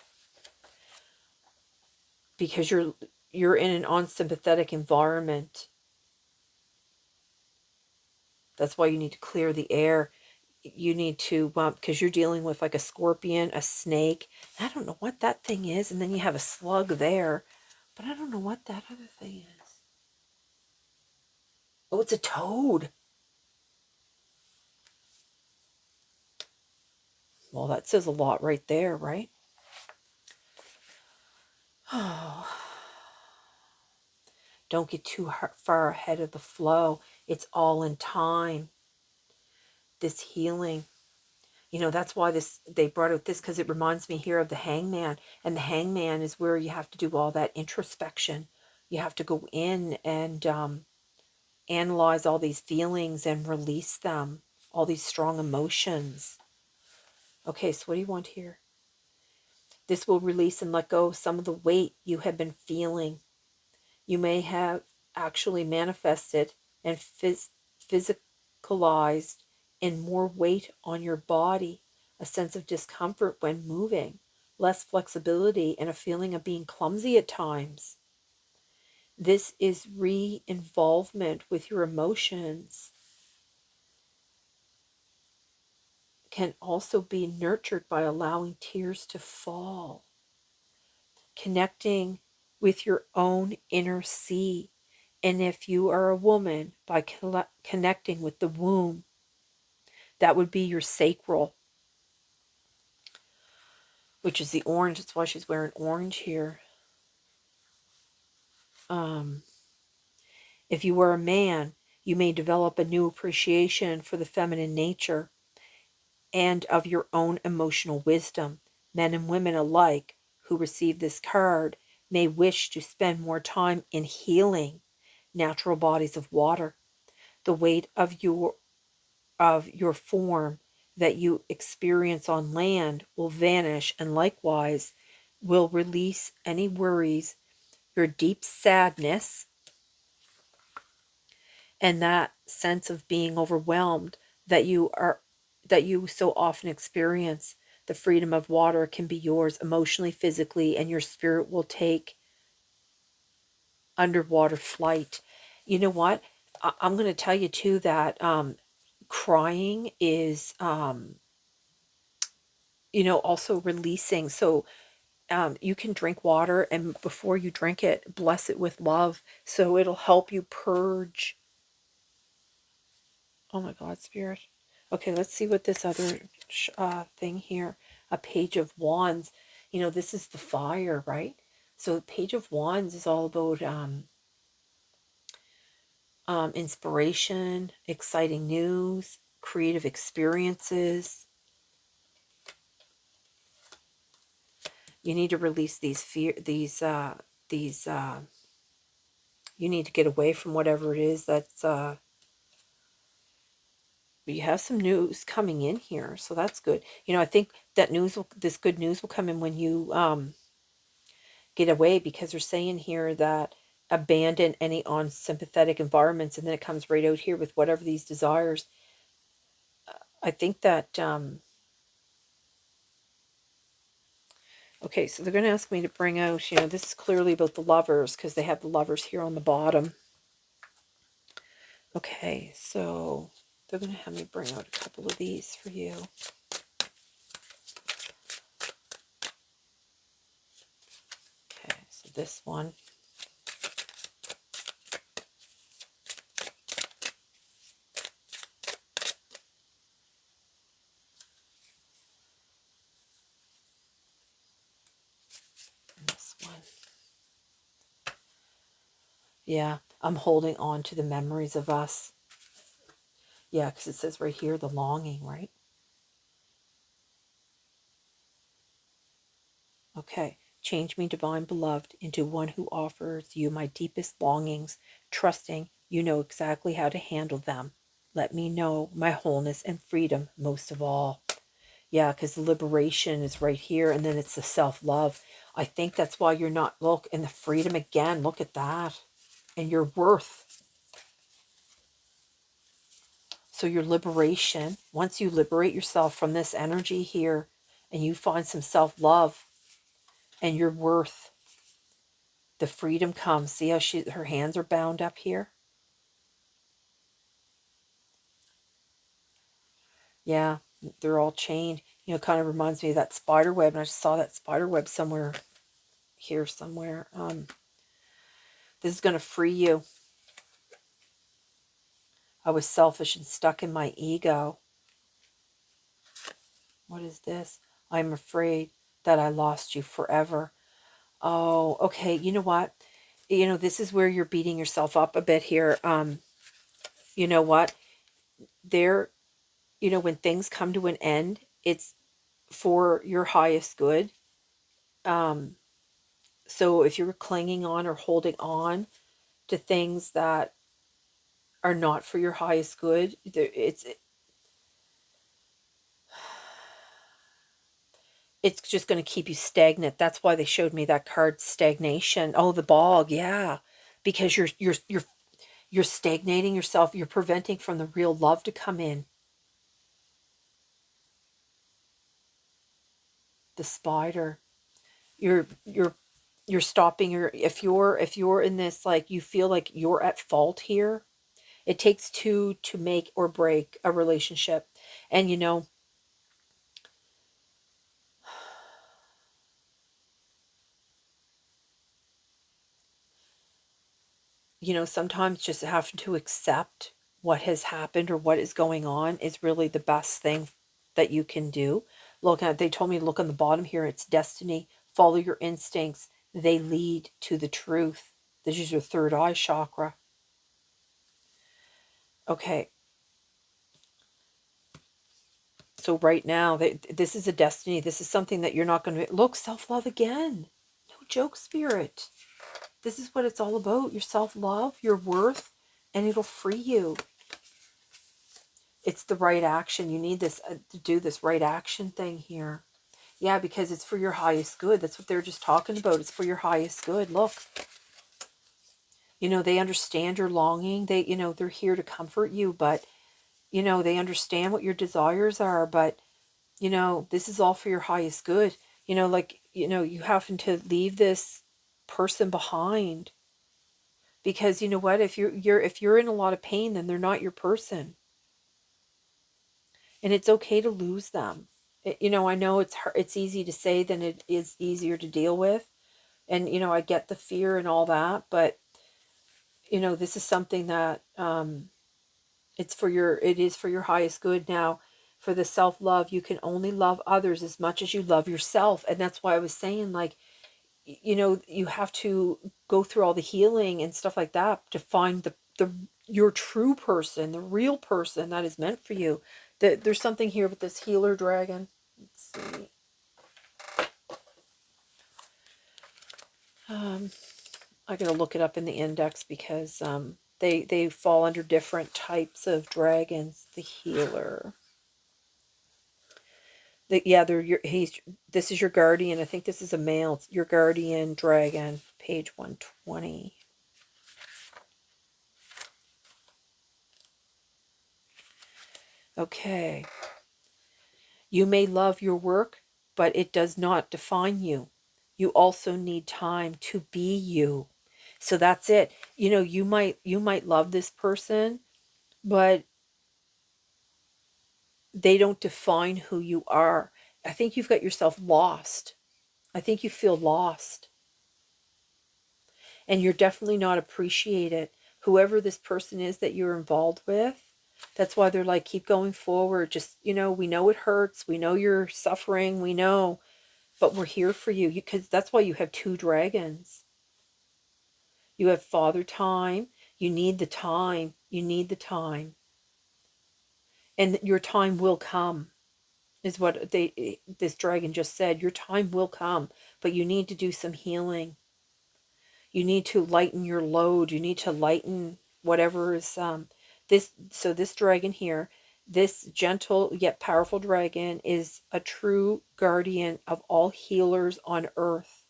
because you're in an unsympathetic environment. That's why you need to clear the air. You need to, because you're dealing with like a scorpion, a snake. I don't know what that thing is. And then you have a slug there. But I don't know what that other thing is. Oh, it's a toad. Well, that says a lot right there, right? Oh, don't get too far ahead of the flow. It's all in time. This healing. You know, that's why they brought out this, because it reminds me here of the hangman. And the hangman is where you have to do all that introspection. You have to go in and analyze all these feelings and release them, all these strong emotions. Okay, so what do you want here? This will release and let go of some of the weight you have been feeling. You may have actually manifested and physicalized and more weight on your body, a sense of discomfort when moving, less flexibility, and a feeling of being clumsy at times. This is re-involvement with your emotions. Can also be nurtured by allowing tears to fall, connecting with your own inner sea. And if you are a woman, by connecting with the womb, that would be your sacral, which is the orange. That's why she's wearing orange here. If you are a man, you may develop a new appreciation for the feminine nature and of your own emotional wisdom. Men and women alike who receive this card may wish to spend more time in healing natural bodies of water. The weight of your form that you experience on land will vanish, and likewise will release any worries, your deep sadness, and that sense of being overwhelmed that you so often experience. The freedom of water can be yours emotionally, physically, and your spirit will take underwater flight. You know what? I'm going to tell you too that crying is, also releasing. So you can drink water, and before you drink it, bless it with love. So it'll help you purge. Oh my God, Spirit. Okay, let's see what this other thing here. A Page of Wands. This is the fire, right? So the Page of Wands is all about inspiration, exciting news, creative experiences. You need to release you need to get away from whatever it is that's you have some news coming in here, so that's good. I think that this good news will come in when you get away, because they're saying here that abandon any unsympathetic environments, and then it comes right out here with whatever these desires. I think that okay, so they're going to ask me to bring out, this is clearly about the lovers, because they have the lovers here on the bottom. Okay, so they're going to have me bring out a couple of these for you. Okay, so this one. And this one. Yeah, I'm holding on to the memories of us. Yeah, because it says right here, the longing, right? Okay. Change me, divine beloved, into one who offers you my deepest longings, trusting you know exactly how to handle them. Let me know my wholeness and freedom most of all. Yeah, because the liberation is right here, and then it's the self-love. I think that's why you're not, look, and the freedom again, look at that. And your worth. So your liberation, once you liberate yourself from this energy here, and you find some self-love and your worth, the freedom comes. See how her hands are bound up here? Yeah, they're all chained. Kind of reminds me of that spider web, and I just saw that spider web somewhere here somewhere. This is going to free you. I was selfish and stuck in my ego. What is this? I'm afraid that I lost you forever. Oh, okay. You know what? This is where you're beating yourself up a bit here. You know what? When things come to an end, it's for your highest good. So if you're clinging on or holding on to things that are not for your highest good, it's just going to keep you stagnant. That's why they showed me that card, stagnation. Oh, the bog, yeah, because you're stagnating yourself. You're preventing from the real love to come in. the spider. You're stopping your, if you're in this, like, you feel like you're at fault here. It takes two to make or break a relationship. And sometimes just having to accept what has happened or what is going on is really the best thing that you can do. Look at, they told me to look on the bottom here, it's destiny. Follow your instincts. They lead to the truth. This is your third eye chakra. Okay. So right now, this is a destiny. This is something that you're not going to... Look, self-love again. No joke, spirit. This is what it's all about. Your self-love, your worth, and it'll free you. It's the right action. You need this to do this right action thing here. Yeah, because it's for your highest good. That's what they're just talking about. It's for your highest good. Look. They understand your longing. They're here to comfort you, but, they understand what your desires are, but, this is all for your highest good. You happen to leave this person behind because you know what? If you're in a lot of pain, then they're not your person. And it's okay to lose them. I know it's easy to say than it is easier to deal with. And, I get the fear and all that, but, this is something that, it is for your highest good. Now, for the self-love, you can only love others as much as you love yourself. And that's why I was saying, like, you have to go through all the healing and stuff like that to find your true person, the real person that is meant for you. There's something here with this healer dragon. Let's see. I gotta look it up in the index because they fall under different types of dragons. The healer. Yeah, this is your guardian. I think this is a male. It's your guardian dragon, page 120. Okay. You may love your work, but it does not define you. You also need time to be you. So that's it. You might love this person, but they don't define who you are. I think you've got yourself lost. I think you feel lost. And you're definitely not appreciated. Whoever this person is that you're involved with, that's why they're like, keep going forward. Just, we know it hurts. We know you're suffering. We know, but we're here for you. Because that's why you have two dragons. You have father time. You need the time. You need the time. And your time will come, is what this dragon just said. Your time will come, but you need to do some healing. You need to lighten your load. You need to lighten whatever is this dragon here, this gentle yet powerful dragon, is a true guardian of all healers on earth.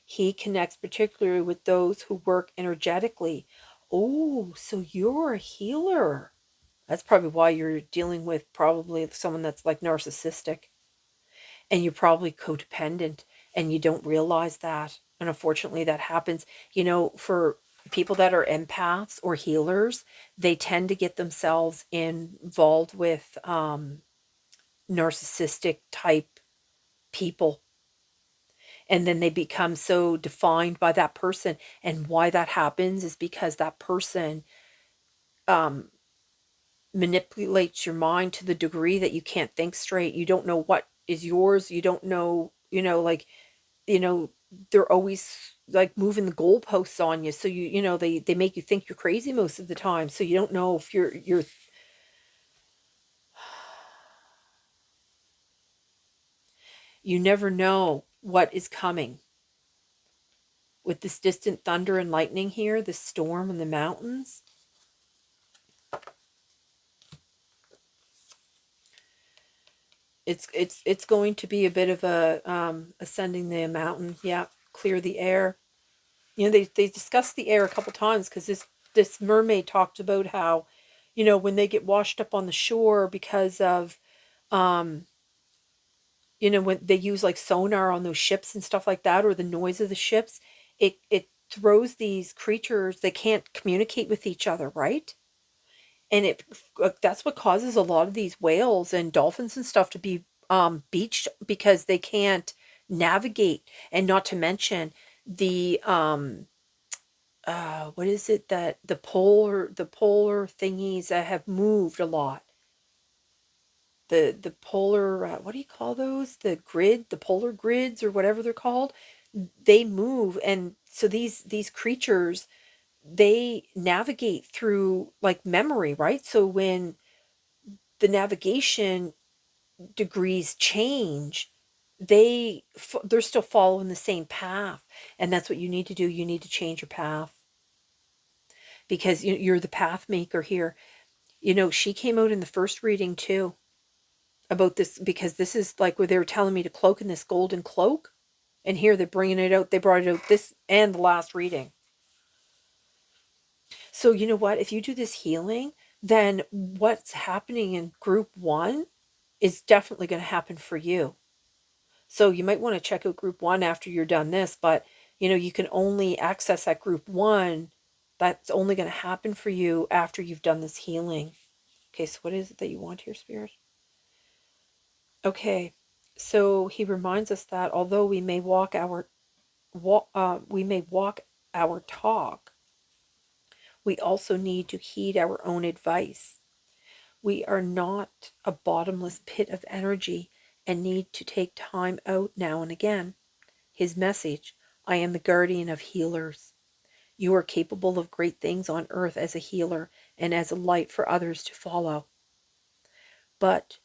He connects particularly with those who work energetically. Oh, so you're a healer. That's probably why you're dealing with probably someone that's like narcissistic. And you're probably codependent and you don't realize that. And unfortunately that happens. For people that are empaths or healers, they tend to get themselves involved with narcissistic type people. And then they become so defined by that person. And why that happens is because that person manipulates your mind to the degree that you can't think straight. You don't know what is yours. You don't know, they're always like moving the goalposts on you. So they make you think you're crazy most of the time. So you don't know if you're you never know what is coming. With this distant thunder and lightning here, the storm in the mountains. It's going to be a bit of a ascending the mountain. Yeah, clear the air. They discussed the air a couple times because this mermaid talked about how, when they get washed up on the shore because of you know, when they use like sonar on those ships and stuff like that, or the noise of the ships, it throws these creatures, they can't communicate with each other, right? And that's what causes a lot of these whales and dolphins and stuff to be beached, because they can't navigate. And not to mention the what is it, that the polar thingies that have moved a lot, the polar, what do you call those, the polar grids, or whatever they're called, they move. And so these creatures, they navigate through like memory, right? So when the navigation degrees change, they're still following the same path. And that's what you need to do. You need to change your path, because you're the path maker here. You know, she came out in the first reading too about this, because this is like where they were telling me to cloak in this golden cloak. And here they're bringing it out. They brought it out this and the last reading. So you know what? If you do this healing, then what's happening in group 1 is definitely going to happen for you. So you might want to check out group 1 after you're done this, but you know, you can only access that group 1. That's only going to happen for you after you've done this healing. Okay, so what is it that you want here, Spirit? Okay, so he reminds us that although we may walk our talk, we also need to heed our own advice. We are not a bottomless pit of energy and need to take time out now and again. His message: I am the guardian of healers. You are capable of great things on earth as a healer and as a light for others to follow. But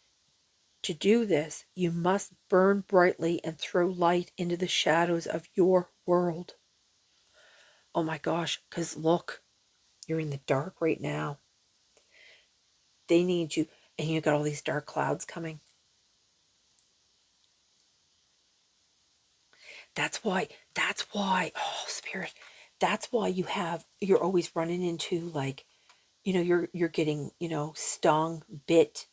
to do this, you must burn brightly and throw light into the shadows of your world. Oh my gosh, because look, you're in the dark right now. They need you, and you got all these dark clouds coming. Oh, Spirit, that's why you're always running into, like, you know, you're getting, you know, stung, bit,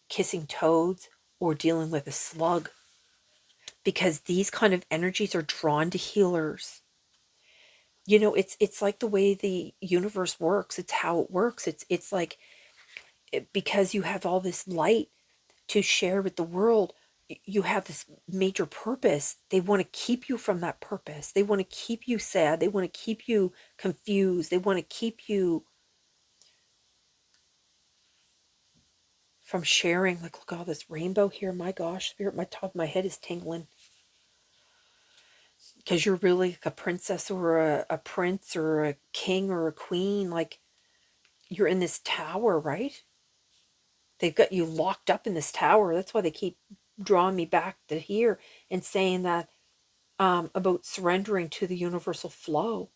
kissing toads, or dealing with a slug, because these kind of energies are drawn to healers. You know, it's like the way the universe works. It's how it works. It's like, because you have all this light to share with the world, you have this major purpose. They want to keep you from that purpose. They want to keep you sad. They want to keep you confused. They want to keep you from sharing. Like, look at all this rainbow here. My gosh, Spirit, my top of my head is tingling. Because you're really like a princess, or a prince, or a king, or a queen. Like, you're in this tower, right? They've got you locked up in this tower. That's why they keep drawing me back to here and saying that, about surrendering to the universal flow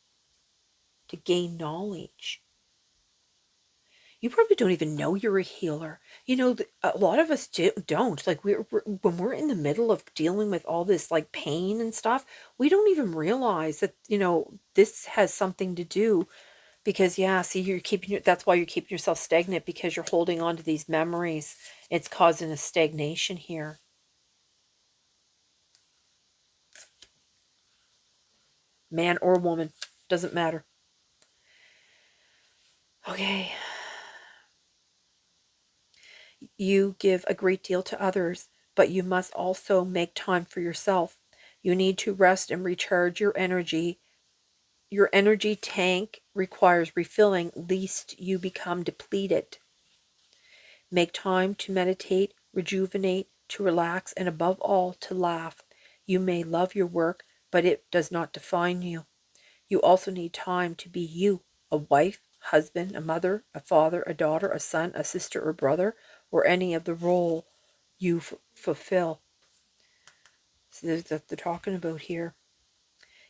to gain knowledge. You probably don't even know you're a healer. You know, a lot of us don't. Like, when we're in the middle of dealing with all this like pain and stuff, we don't even realize that, you know, this has something to do. Because, yeah, see, that's why you're keeping yourself stagnant, because you're holding on to these memories. It's causing a stagnation here. Man or woman, doesn't matter. Okay. You give a great deal to others, but you must also make time for yourself. You need to rest and recharge your energy. Your energy tank requires refilling, lest you become depleted. Make time to meditate, rejuvenate, to relax, and above all, to laugh. You may love your work, but it does not define you. You also need time to be you, a wife, husband, a mother, a father, a daughter, a son, a sister, or brother, or any of the role you fulfill. So there's what they're talking about here.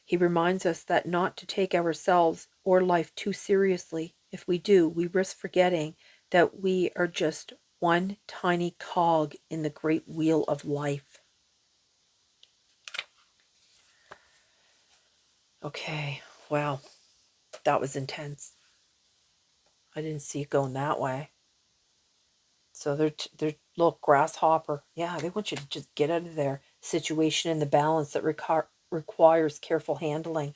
He reminds us that not to take ourselves or life too seriously. If we do, we risk forgetting that we are just one tiny cog in the great wheel of life. Okay, wow, that was intense. I didn't see it going that way. So they're Look, grasshopper. Yeah, they want you to just get out of their situation in the balance that requires careful handling.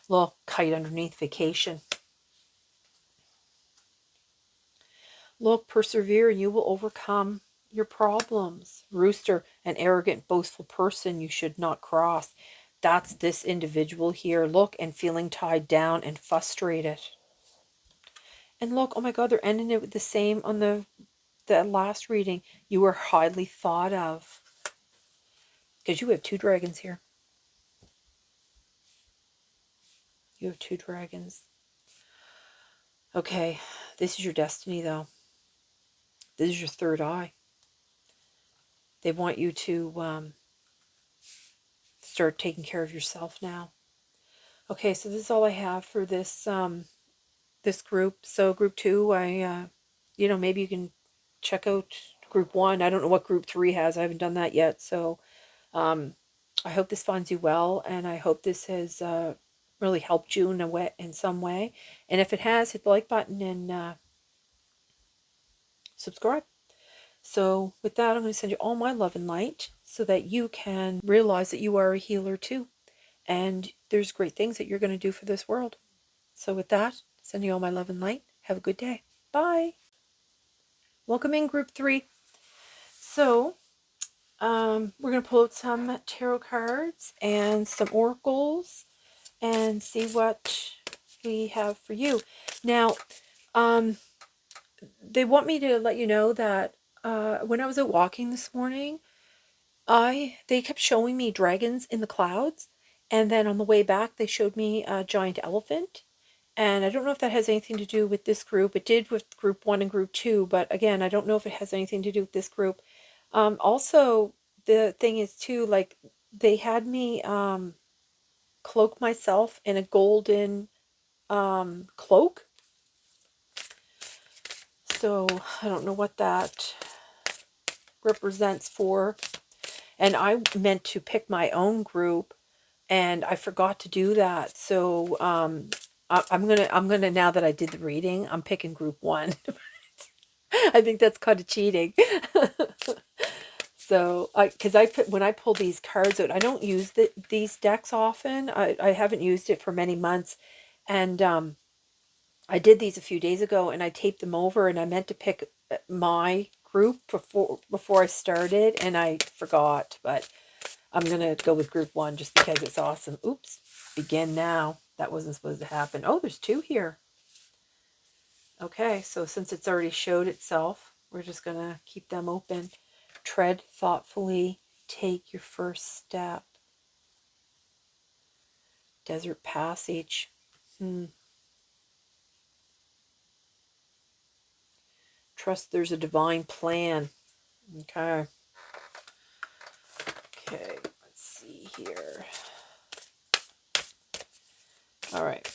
Look, kite underneath, vacation. Look, persevere and you will overcome your problems. Rooster, an arrogant, boastful person you should not cross. That's this individual here. Look, and feeling tied down and frustrated. And look, oh my God, they're ending it with the same on the last reading. You are highly thought of. Because you have 2 dragons here. You have 2 dragons. Okay, this is your destiny, though. This is your third eye. They want you to start taking care of yourself now. Okay, so this is all I have for this this group. So group 2, you know, maybe you can check out group 1. I don't know what group 3 has. I haven't done that yet. So I hope this finds you well, and I hope this has really helped you in some way. And if it has, hit the like button and subscribe. So with that, I'm going to send you all my love and light so that you can realize that you are a healer too. And there's great things that you're going to do for this world. So with that, sending you all my love and light. Have a good day. Bye. Welcome in group 3. So we're going to pull out some tarot cards and some oracles and see what we have for you. Now, they want me to let you know that when I was out walking this morning, they kept showing me dragons in the clouds, and then on the way back they showed me a giant elephant. And I don't know if that has anything to do with this group. It did with group 1 and group 2, but again, I don't know if it has anything to do with this group. Also, the thing is too, like, they had me cloak myself in a golden cloak. So I don't know what that represents for. And I meant to pick my own group, and I forgot to do that. So I'm gonna now that I did the reading, I'm picking group 1. I think that's kind of cheating. So because when I pull these cards out, I don't use these decks often. I haven't used it for many months, and I did these a few days ago, and I taped them over, and I meant to pick my group before I started, and I forgot, but I'm going to go with group 1 just because it's awesome. Oops. Begin now. That wasn't supposed to happen. Oh, there's 2 here. Okay, so since it's already showed itself, we're just going to keep them open. Tread thoughtfully. Take your first step. Desert passage. Trust there's a divine plan. Okay. Okay, let's see here. All right.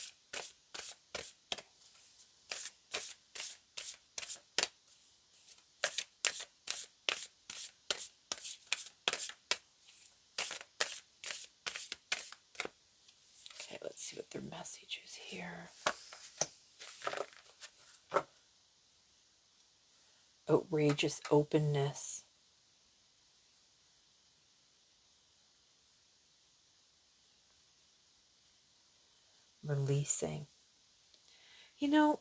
Okay, let's see what their message is here. Outrageous openness. Releasing. You know,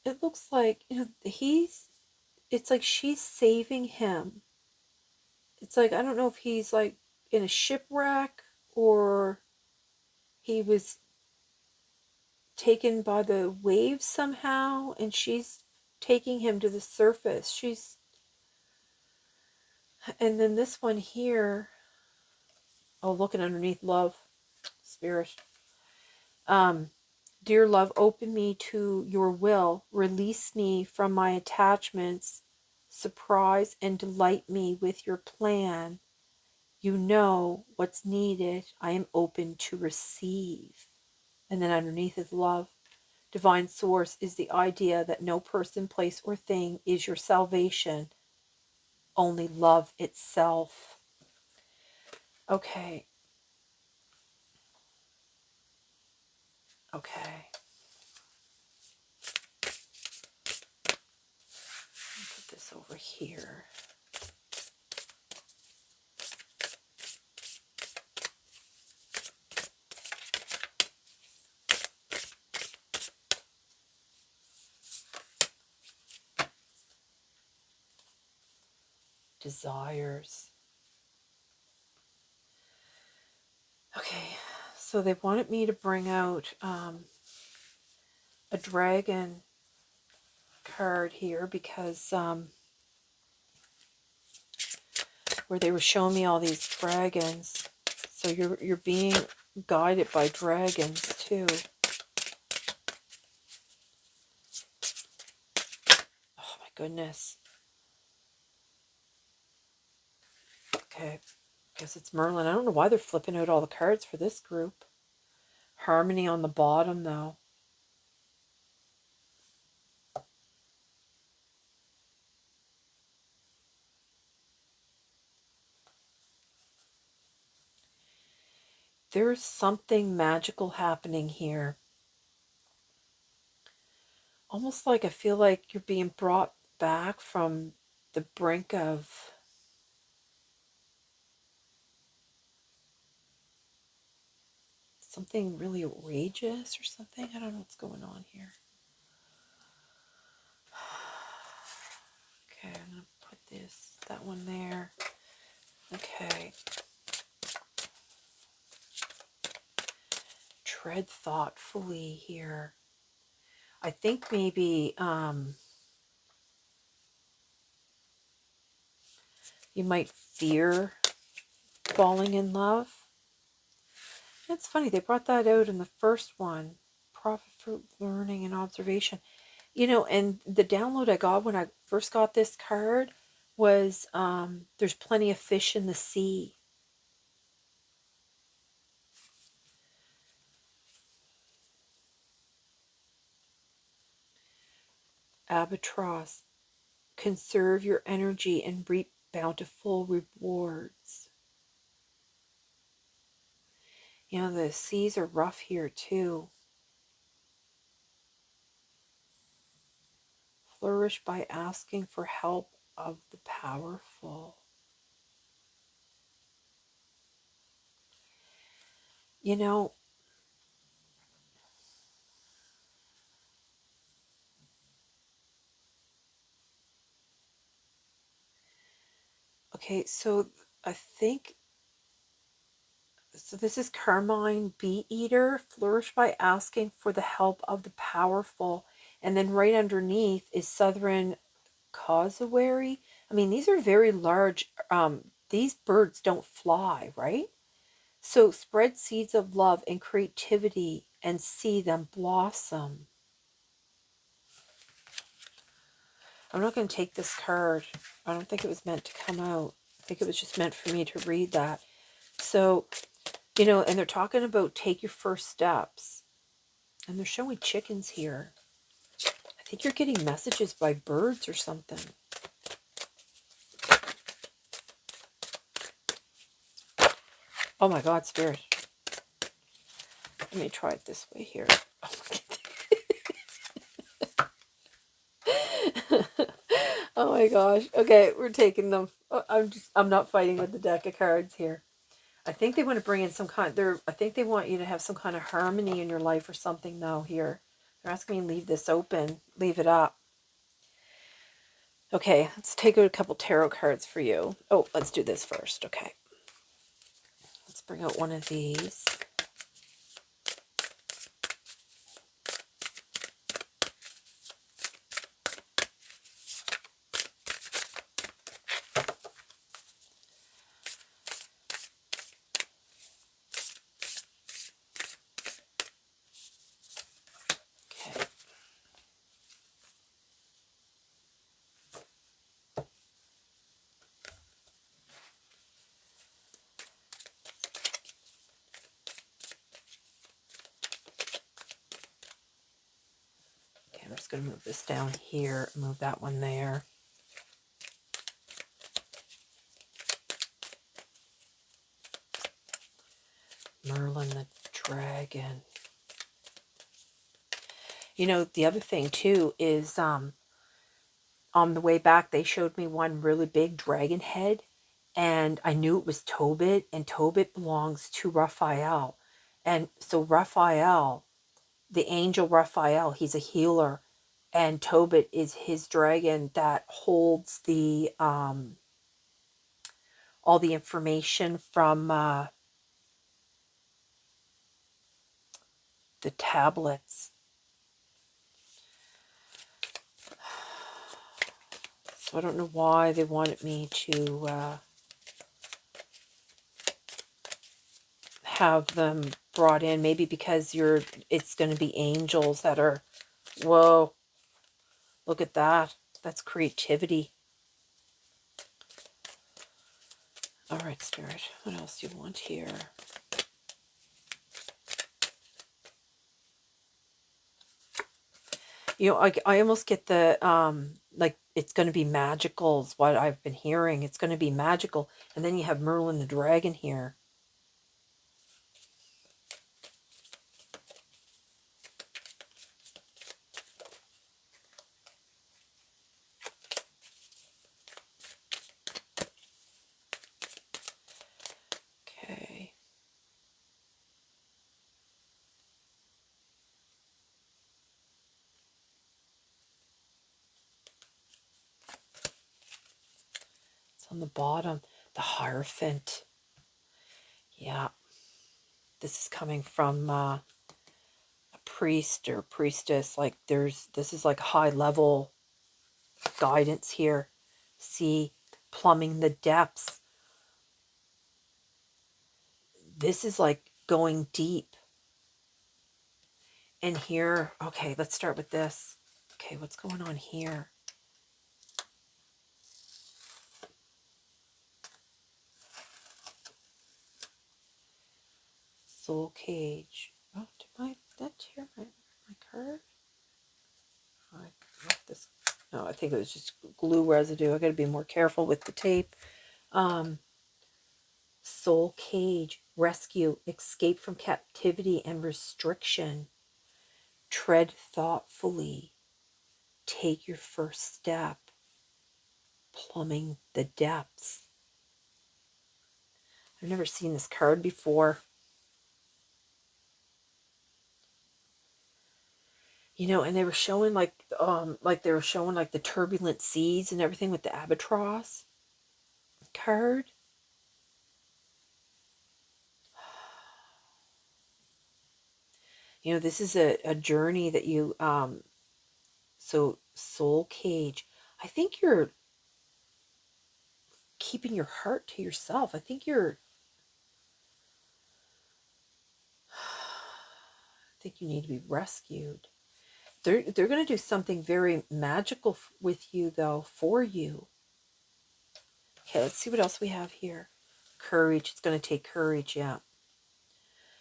it looks like, you know, it's like she's saving him. It's like, I don't know if he's like in a shipwreck or he was taken by the waves somehow, and she's taking him to the surface. And then this one here, oh, looking underneath, love, spirit. Dear love, open me to your will. Release me from my attachments. Surprise and delight me with your plan. You know what's needed. I am open to receive. And then underneath is love. Divine source is the idea that no person, place, or thing is your salvation. Only love itself. Okay. Okay. here. Desires. Okay, so they wanted me to bring out a dragon card here because where they were showing me all these dragons. So you're being guided by dragons too. Oh my goodness. Okay, guess it's Merlin. I don't know why they're flipping out all the cards for this group. Harmony on the bottom though. There's something magical happening here. Almost like I feel like you're being brought back from the brink of something really outrageous or something. I don't know what's going on here. Okay, I'm going to put that one there. Okay. Tread thoughtfully here. I think maybe you might fear falling in love. It's funny, they brought that out in the first one. Profit for learning and observation. You know, and the download I got when I first got this card was there's plenty of fish in the sea. Albatross. Conserve your energy and reap bountiful rewards. You know, the seas are rough here too. Flourish by asking for help of the powerful. You know, okay, so I think, so this is Carmine Bee Eater. Flourish by asking for the help of the powerful. And then right underneath is Southern Cassowary. I mean, these are very large. These birds don't fly, right? So spread seeds of love and creativity and see them blossom. I'm not going to take this card. I don't think it was meant to come out. I think it was just meant for me to read that. So, you know, and they're talking about take your first steps. And they're showing chickens here. I think you're getting messages by birds or something. Oh my God, Spirit. Let me try it this way here. Oh my gosh. Okay, we're taking them. I'm not fighting with the deck of cards here. I think they want to bring in some kind, I think they want you to have some kind of harmony in your life or something though here. They're asking me to leave this open, leave it up. Okay, let's take out a couple tarot cards for you. Oh, let's do this first. Okay. Let's bring out one of these. I'm just going to move this down here, move that one there. Merlin the Dragon. You know, the other thing too is on the way back, they showed me one really big dragon head, and I knew it was Tobit, and Tobit belongs to Raphael. And so Raphael, the angel Raphael, he's a healer, and Tobit is his dragon that holds the all the information from the tablets. So I don't know why they wanted me to have them brought in. Maybe because it's going to be angels that are, whoa, look at that. That's creativity. All right, Spirit, what else do you want here? You know, I almost get the, like, it's going to be magical is what I've been hearing. It's going to be magical. And then you have Merlin the dragon here. Okay. It's on the bottom. The Hierophant. Yeah. This is coming from a priest or priestess. Like this is like high level guidance here. See, plumbing the depths. This is like going deep. And here, okay, let's start with this. Okay, what's going on here? Soul Cage. Oh, did that tear my card? Oh, I left this. No, I think it was just glue residue. I got to be more careful with the tape. Soul Cage. Rescue. Escape from captivity and restriction. Tread thoughtfully. Take your first step. Plumbing the depths. I've never seen this card before. You know, and they were showing like they were showing like the turbulent seas and everything with the albatross card. You know, this is a journey that you so Soul Cage. I think you're keeping your heart to yourself. I think you need to be rescued. They're going to do something very magical with you though, for you. Okay, let's see what else we have here. Courage. It's going to take courage, yeah.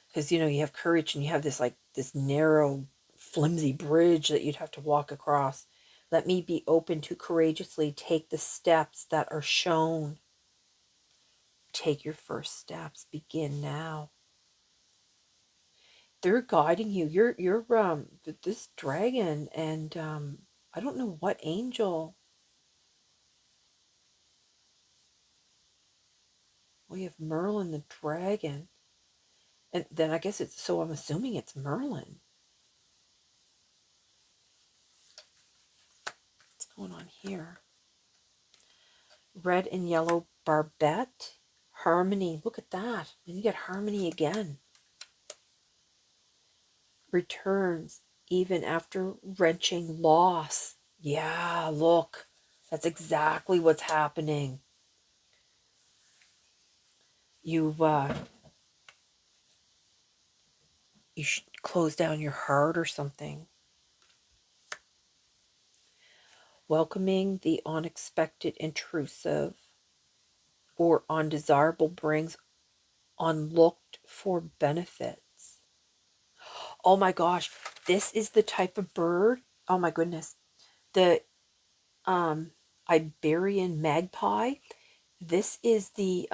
Because, you know, you have courage and you have this, like, this narrow, flimsy bridge that you'd have to walk across. Let me be open to courageously take the steps that are shown. Take your first steps. Begin now. They're guiding you. You're this dragon, and I don't know what angel. We have Merlin the dragon. And then I guess it's, so I'm assuming it's Merlin. What's going on here? Red and yellow barbette. Harmony. Look at that. And you get harmony again. Returns even after wrenching loss. Yeah, look. That's exactly what's happening. You should close down your heart or something. Welcoming the unexpected, intrusive, or undesirable brings unlooked for benefits. Oh my gosh, this is the type of bird. Oh my goodness. The Iberian magpie. This is the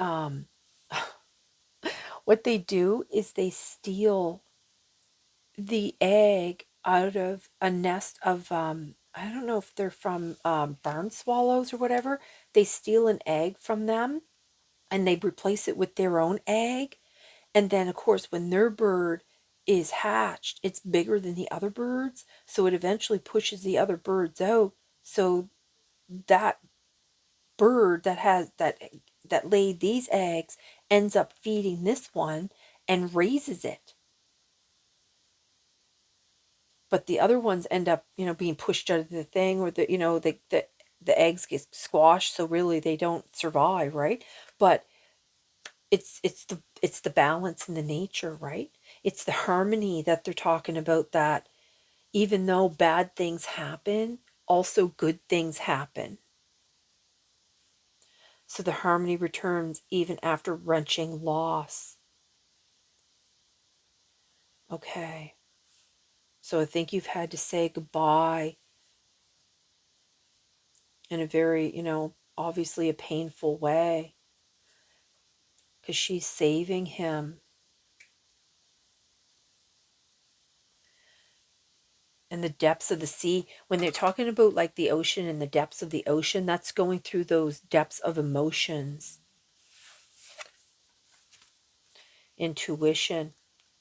what they do is they steal the egg out of a nest of I don't know if they're from barn swallows or whatever. They steal an egg from them and they replace it with their own egg. And then, of course, when their bird is hatched, it's bigger than the other birds. So it eventually pushes the other birds out. So that bird that laid these eggs ends up feeding this one and raises it. But the other ones end up, being pushed out of the thing, or the eggs get squashed, so really they don't survive, right? But it's the balance in the nature, right? It's the harmony that they're talking about, that even though bad things happen, also good things happen. So the harmony returns even after wrenching loss. Okay. So I think you've had to say goodbye in a very, obviously a painful way, because she's saving him. And the depths of the sea, when they're talking about like the ocean and the depths of the ocean, that's going through those depths of emotions. Intuition.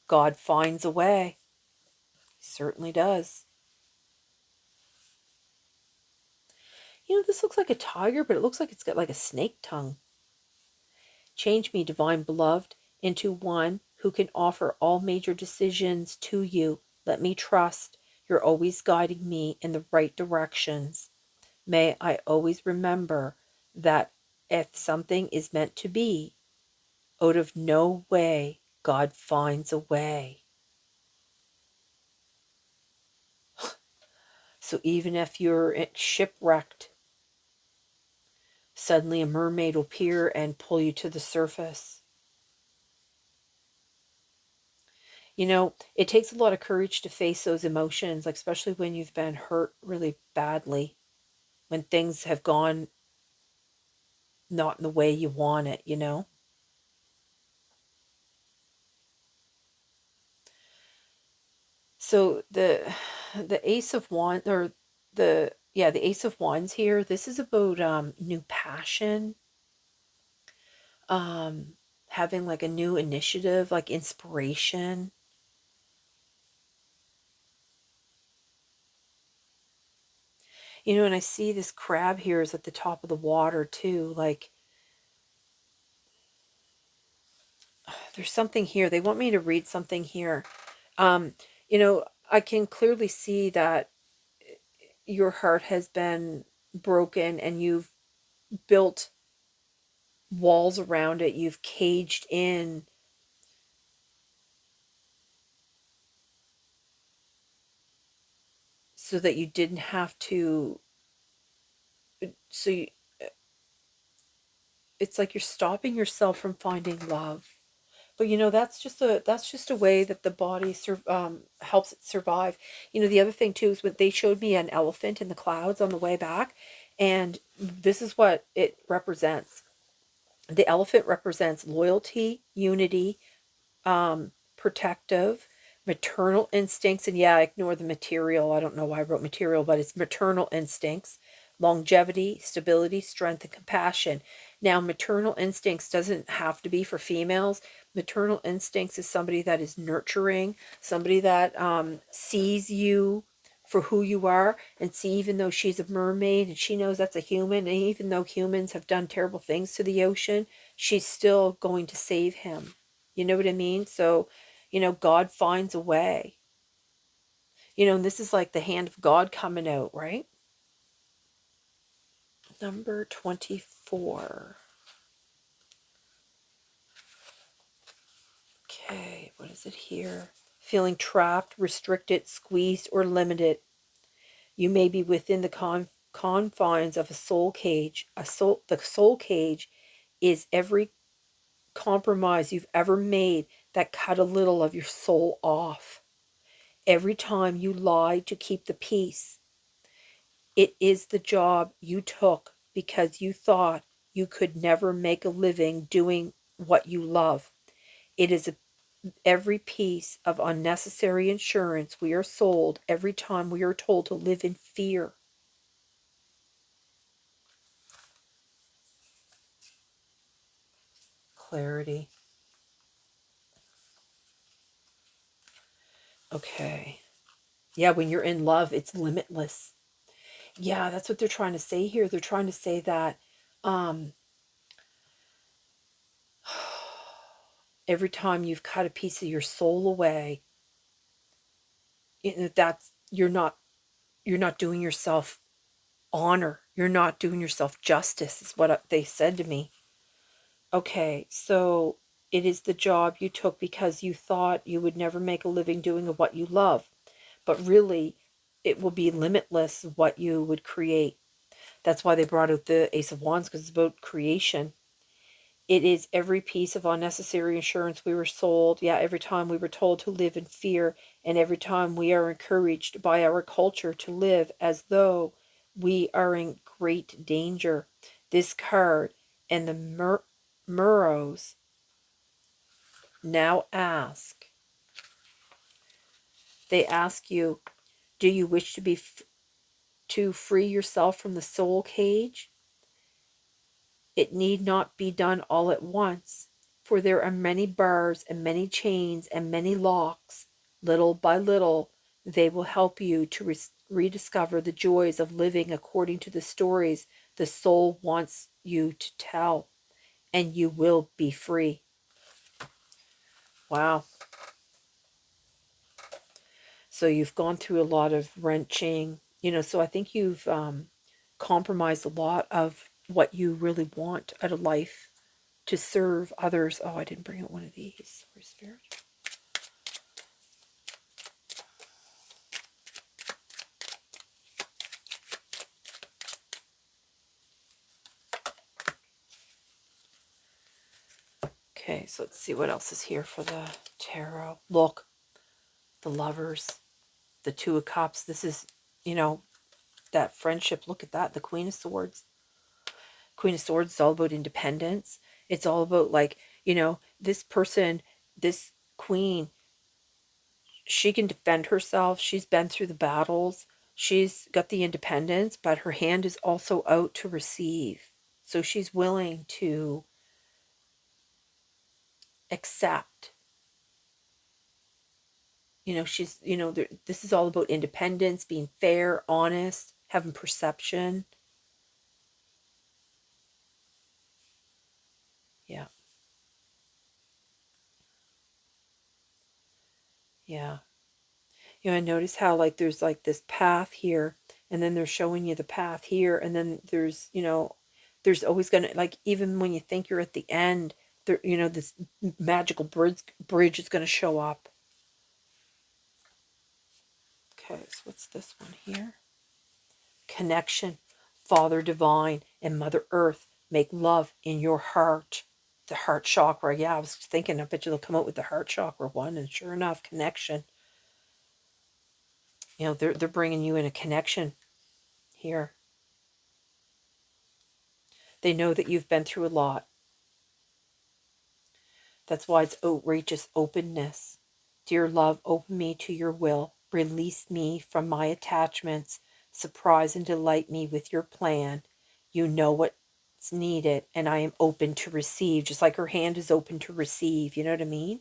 God finds a way. He certainly does. This looks like a tiger, but it looks like it's got like a snake tongue. Change me, divine beloved, into one who can offer all major decisions to you. Let me trust you're always guiding me in the right directions. May I always remember that if something is meant to be, out of no way, God finds a way. So even if you're shipwrecked, suddenly a mermaid will appear and pull you to the surface. It takes a lot of courage to face those emotions, like especially when you've been hurt really badly, when things have gone not in the way you want it. So the Ace of Wands, or the Ace of Wands here, this is about new passion, having like a new initiative, like inspiration. And I see this crab here is at the top of the water too. Like, there's something here. They want me to read something here. Um, I can clearly see that your heart has been broken and you've built walls around it. You've caged in so that you didn't have to. So you, it's like you're stopping yourself from finding love. But that's just a way that the body helps it survive. The other thing too is when they showed me an elephant in the clouds on the way back, and this is what it represents. The elephant represents loyalty, unity, protective, maternal instincts, and yeah, I ignore the material. I don't know why I wrote material, but it's maternal instincts, longevity, stability, strength, and compassion. Now, maternal instincts doesn't have to be for females. Maternal instincts is somebody that is nurturing, somebody that sees you for who you are, and see, even though she's a mermaid and she knows that's a human, and even though humans have done terrible things to the ocean, she's still going to save him. You know what I mean? So, God finds a way. And this is like the hand of God coming out, right? Number 24. Okay, what is it here? Feeling trapped, restricted, squeezed, or limited. You may be within the confines of a soul cage. The soul cage is every compromise you've ever made that cut a little of your soul off. Every time you lied to keep the peace. It is the job you took because you thought you could never make a living doing what you love. It is every piece of unnecessary insurance we are sold every time we are told to live in fear. clarity. Okay. Yeah, when you're in love, it's limitless. Yeah, that's what they're trying to say here. They're trying to say that um, every time you've cut a piece of your soul away, that's you're not doing yourself honor. You're not doing yourself justice, is what they said to me. Okay, so it is the job you took because you thought you would never make a living doing what you love. But really, it will be limitless what you would create. That's why they brought out the Ace of Wands, because it's about creation. It is every piece of unnecessary insurance we were sold. Yeah, every time we were told to live in fear, and every time we are encouraged by our culture to live as though we are in great danger. This card and the Murrows now ask. They ask you, do you wish to be to free yourself from the soul cage? It need not be done all at once, for there are many bars and many chains and many locks. Little by little, they will help you to rediscover the joys of living according to the stories the soul wants you to tell, and you will be free. Wow. So you've gone through a lot of wrenching, so I think you've compromised a lot of what you really want out of life to serve others. Oh, I didn't bring out one of these. Sorry, Spirit. Okay, so let's see what else is here for the tarot. Look, the Lovers, the Two of Cups. This is, that friendship. Look at that. The Queen of Swords. Queen of Swords is all about independence. It's all about, like, this person, this queen, she can defend herself. She's been through the battles. She's got the independence, but her hand is also out to receive. So she's willing to accept. She's, this is all about independence, being fair, honest, having perception. Yeah. Yeah. I notice how, like, there's like this path here, and then they're showing you the path here, and then there's, there's always gonna, like, even when you think you're at the end, there, this magical bridge is gonna show up. Okay, so what's this one here? Connection. Father Divine and Mother Earth make love in your heart. The heart chakra. Yeah, I was thinking, I bet you they'll come out with the heart chakra one, and sure enough, connection. They're bringing you in a connection here. They know that you've been through a lot. That's why it's outrageous openness. Dear love, open me to your will. Release me from my attachments. Surprise and delight me with your plan. You know what's needed, and I am open to receive. Just like her hand is open to receive. You know what I mean?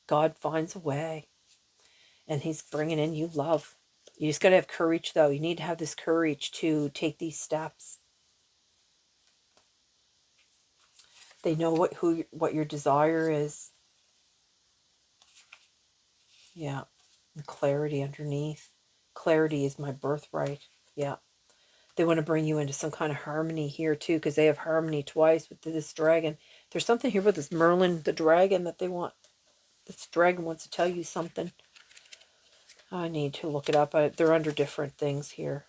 God finds a way. And he's bringing in you love. You just got to have courage, though. You need to have this courage to take these steps. They know what your desire is. Yeah. And clarity underneath. Clarity is my birthright. Yeah. They want to bring you into some kind of harmony here, too, because they have harmony twice with this dragon. There's something here with this Merlin, the dragon, that they want. This dragon wants to tell you something. I need to look it up. They're under different things here.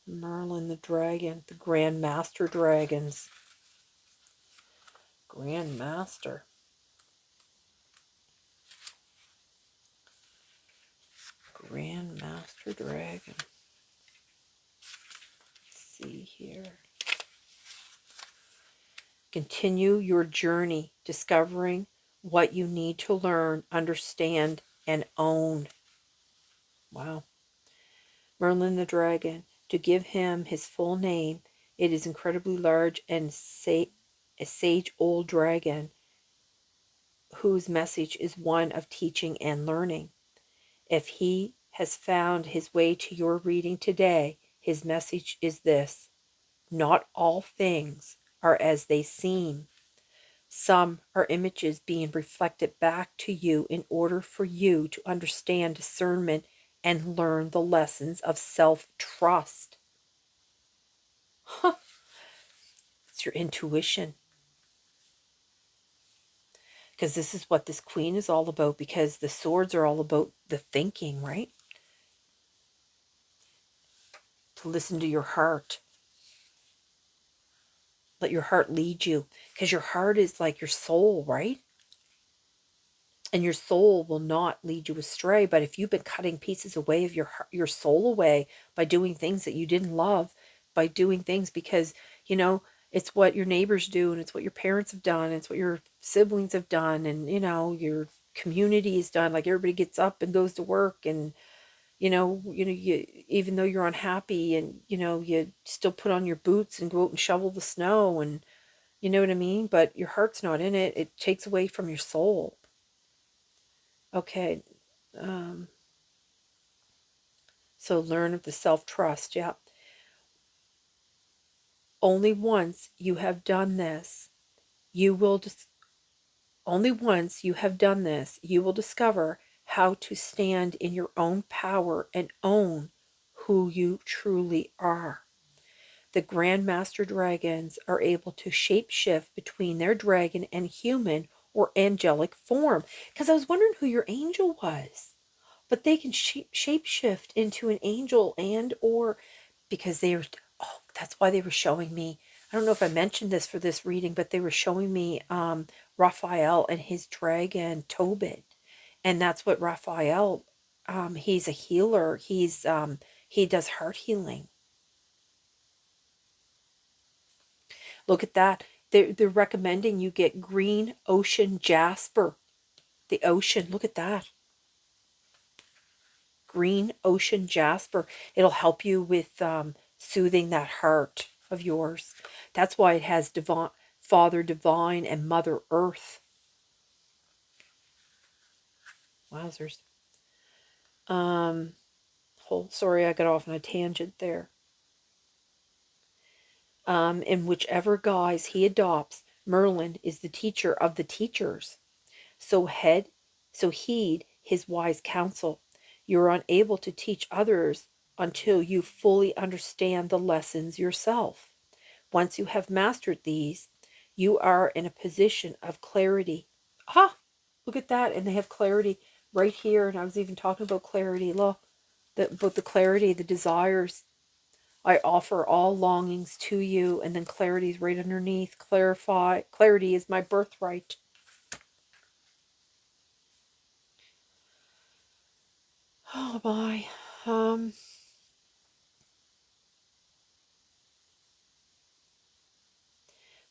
Merlin the dragon, the Grand Master dragons. Grand Master. Grand Master dragon. Let's see here. Continue your journey, discovering what you need to learn, understand, and own. Wow. Merlin the dragon. To give him his full name, it is incredibly large and a sage old dragon whose message is one of teaching and learning. If he has found his way to your reading today, his message is this: not all things are as they seem. Some are images being reflected back to you in order for you to understand discernment and learn the lessons of self-trust. Huh. It's your intuition. Because this is what this queen is all about, because the swords are all about the thinking, right? To listen to your heart. Let your heart lead you, because your heart is like your soul, right? And your soul will not lead you astray. But if you've been cutting pieces away of your soul away by doing things that you didn't love, by doing things because, you know, it's what your neighbors do, and it's what your parents have done, and it's what your siblings have done, and, you know, your community has done. Like, everybody gets up and goes to work, and, you even though you're unhappy, and, you still put on your boots and go out and shovel the snow, and, you know what I mean? But your heart's not in it. It takes away from your soul. Okay. Um, so learn of the self-trust. Yeah. Only once you have done this, you will only once you have done this, you will discover how to stand in your own power and own who you truly are. The Grandmaster Dragons are able to shapeshift between their dragon and human or angelic form. Because I was wondering who your angel was. But they can shapeshift into an angel, and or because they were, oh, that's why they were showing me, I don't know if I mentioned this for this reading, but they were showing me Raphael and his dragon Tobit. And that's what Raphael, he's a healer. He does heart healing. Look at that. They're recommending you get green ocean jasper. The ocean, look at that. Green ocean jasper. It'll help you with soothing that heart of yours. That's why it has Father Divine and Mother Earth. Wowzers. Sorry, I got off on a tangent there. In whichever guise he adopts, Merlin is the teacher of the teachers. So heed his wise counsel. You are unable to teach others until you fully understand the lessons yourself. Once you have mastered these, you are in a position of clarity. Ah, look at that. And they have clarity right here. And I was even talking about clarity. Look, about the clarity, the desires. I offer all longings to you. And then clarity is right underneath. Clarity is my birthright. Oh, my.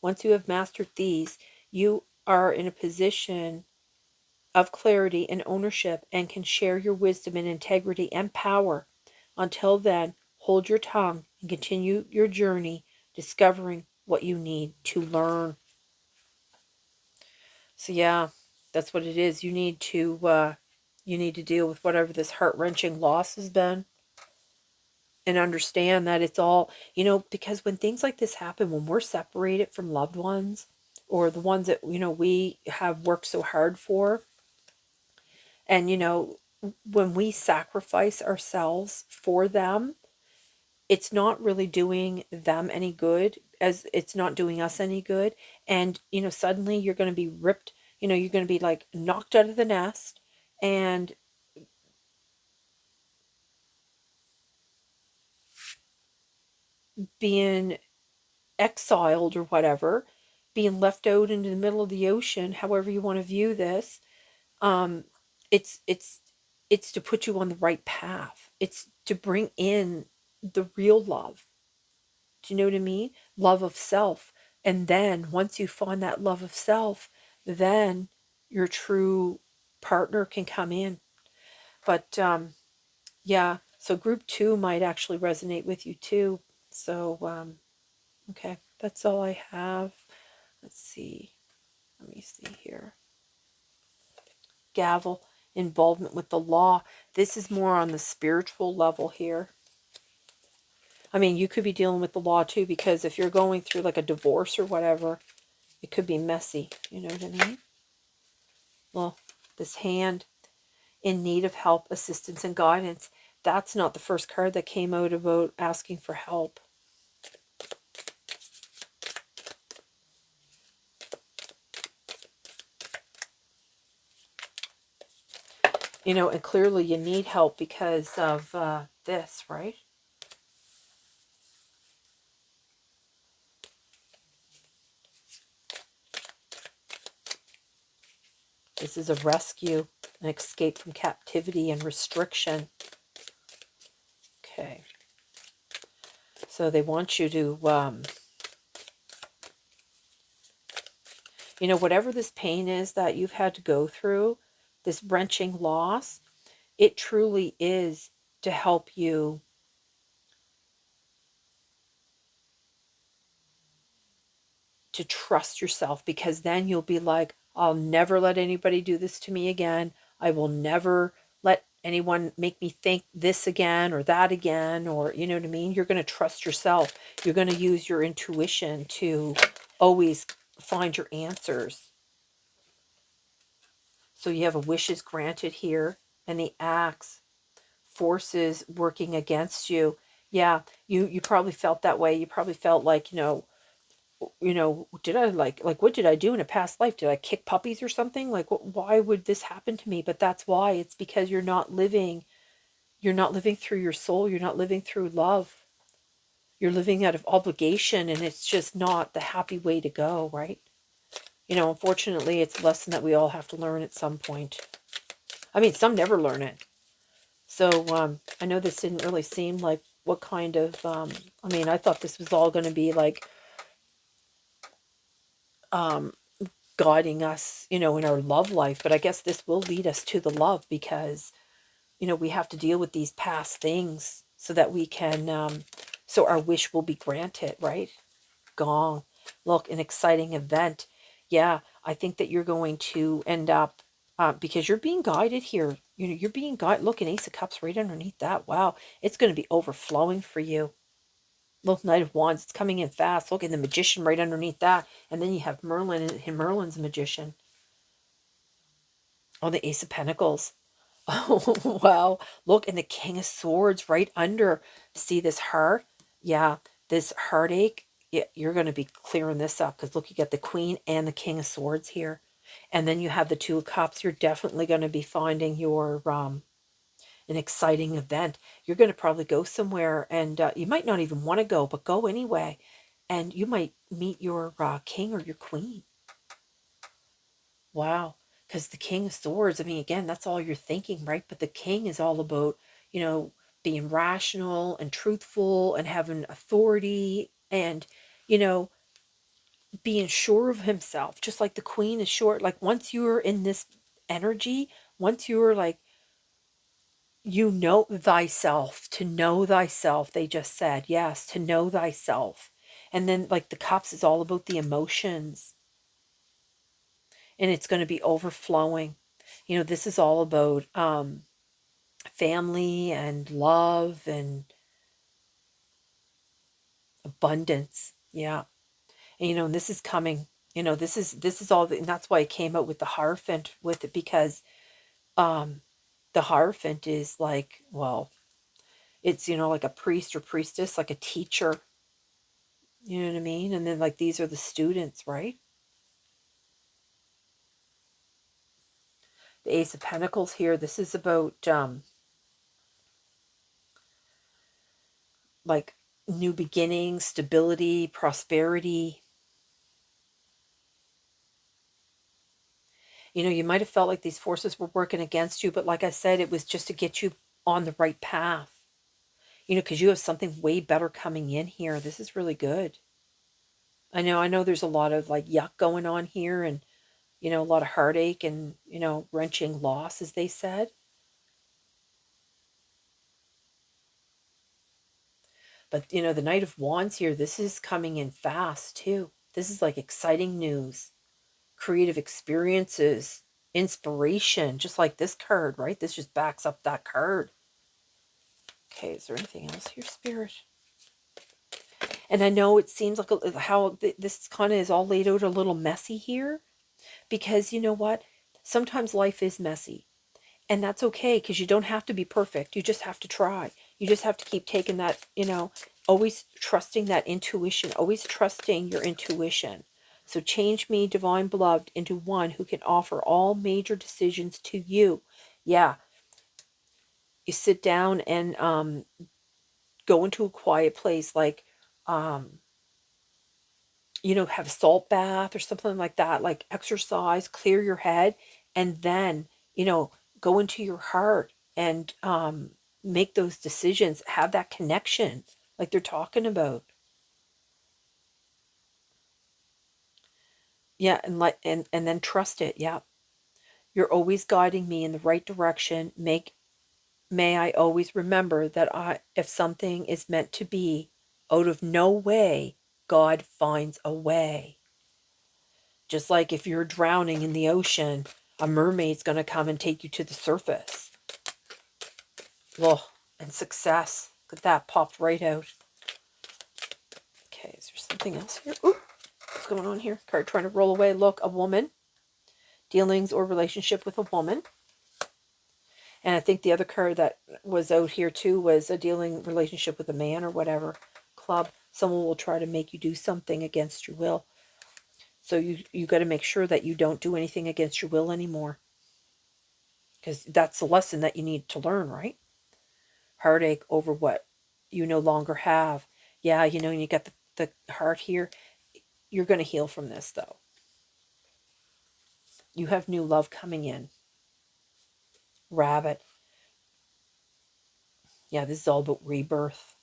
Once you have mastered these, you are in a position of clarity and ownership and can share your wisdom and integrity and power. Until then, hold your tongue and continue your journey discovering what you need to learn. So yeah, that's what it is. You need to deal with whatever this heart-wrenching loss has been, and understand that it's all, because when things like this happen, when we're separated from loved ones or the ones that, we have worked so hard for, and, when we sacrifice ourselves for them, it's not really doing them any good, as it's not doing us any good. And, suddenly you're going to be ripped, you're going to be like knocked out of the nest and being exiled or whatever, being left out into the middle of the ocean, however you want to view this. um it's it's it's to put you on the right path. It's to bring in the real love. Do you know what I mean? Love of self. And then once you find that love of self, then your true partner can come in. But yeah, so group 2 might actually resonate with you too. So okay, that's all I have. Let's see. Let me see here. Gavel, involvement with the law. This is more on the spiritual level here. I mean, you could be dealing with the law too, because if you're going through like a divorce or whatever, it could be messy. You know what I mean? Well, this hand, in need of help, assistance, and guidance. That's not the first card that came out about asking for help. You know, and clearly you need help because of this, right? This is a rescue, an escape from captivity and restriction. Okay. So they want you to, you know, whatever this pain is that you've had to go through, this wrenching loss, it truly is to help you to trust yourself, because then you'll be like, I'll never let anybody do this to me again. I will never let anyone make me think this again or that again, or you know what I mean? You're going to trust yourself. You're going to use your intuition to always find your answers. So you have a wishes granted here, and the axe, forces working against you. Yeah, you probably felt that way. You probably felt like, did I like what did I do in a past life? Did I kick puppies or something? Like, why would this happen to me? But that's why. It's because you're not living through your soul. You're not living through love. You're living out of obligation, and it's just not the happy way to go, right? You know, unfortunately, it's a lesson that we all have to learn at some point. I mean, some never learn it. So I know this didn't really seem like what kind of, I mean, I thought this was all going to be like um, guiding us, you know, in our love life. But I guess this will lead us to the love, because, you know, we have to deal with these past things so that we can, so our wish will be granted, right? Gong. Look, an exciting event. Yeah, I think that you're going to end up, because you're being guided here. You know, you're being guided. Look, an Ace of Cups right underneath that. Wow, it's going to be overflowing for you. Look, Knight of Wands, it's coming in fast. Look, and the Magician right underneath that. And then you have Merlin, and Merlin's a magician. Oh, the Ace of Pentacles. Oh, wow. Look, and the King of Swords right under. See this heart? Yeah, this heartache. Yeah, you're going to be clearing this up, because look, you got the Queen and the King of Swords here. And then you have the Two of Cups. You're definitely going to be finding your an exciting event. You're going to probably go somewhere, and you might not even want to go, but go anyway. And you might meet your king or your queen. Wow. Because the King of Swords, I mean, again, that's all you're thinking, right? But the king is all about, you know, being rational and truthful and having authority and, you know, being sure of himself, just like the queen is sure. Like, once you're in this energy, once you're like, you know thyself, to know thyself, they just said, yes, to know thyself. And then, like, the cups is all about the emotions, and it's going to be overflowing. You know, this is all about family and love and abundance. Yeah. And, you know, and this is coming, you know, this is all and that's why I came out with the Hierophant with it, because the Hierophant is like, well, it's, you know, like a priest or priestess, like a teacher. You know what I mean? And then, like, these are the students, right? The Ace of Pentacles here, this is about like new beginnings, stability, prosperity. You know, you might have felt like these forces were working against you, but like I said, it was just to get you on the right path. You know, because you have something way better coming in here. This is really good. I know there's a lot of like yuck going on here, and, you know, a lot of heartache and, you know, wrenching loss, as they said. But, you know, the Knight of Wands here, this is coming in fast too. This is like exciting news, creative experiences, inspiration, just like this card, right? This just backs up that card. Okay, is there anything else here, Spirit? And I know it seems like how this kind of is all laid out a little messy here, because you know what? Sometimes life is messy. And that's okay, because you don't have to be perfect. You just have to try. You just have to keep taking that, always trusting that intuition, always trusting your intuition. So change me, divine beloved, into one who can offer all major decisions to you. Yeah. You sit down and go into a quiet place, like, have a salt bath or something like that, like exercise, clear your head, and then, go into your heart and make those decisions, have that connection like they're talking about. Yeah, and then trust it. Yeah. You're always guiding me in the right direction. May I always remember that if something is meant to be, out of no way, God finds a way. Just like if you're drowning in the ocean, a mermaid's going to come and take you to the surface. Well, and success. Look at that, popped right out. Okay, is there something else here? Ooh, what's going on here? Card trying to roll away. Look, a woman. Dealings or relationship with a woman. And I think the other card that was out here too was a dealing relationship with a man or whatever. Club. Someone will try to make you do something against your will. So you got to make sure that you don't do anything against your will anymore. Because that's the lesson that you need to learn, right? Heartache over what you no longer have. Yeah, you got the heart here. You're going to heal from this, though. You have new love coming in. Rabbit. Yeah, this is all about rebirth.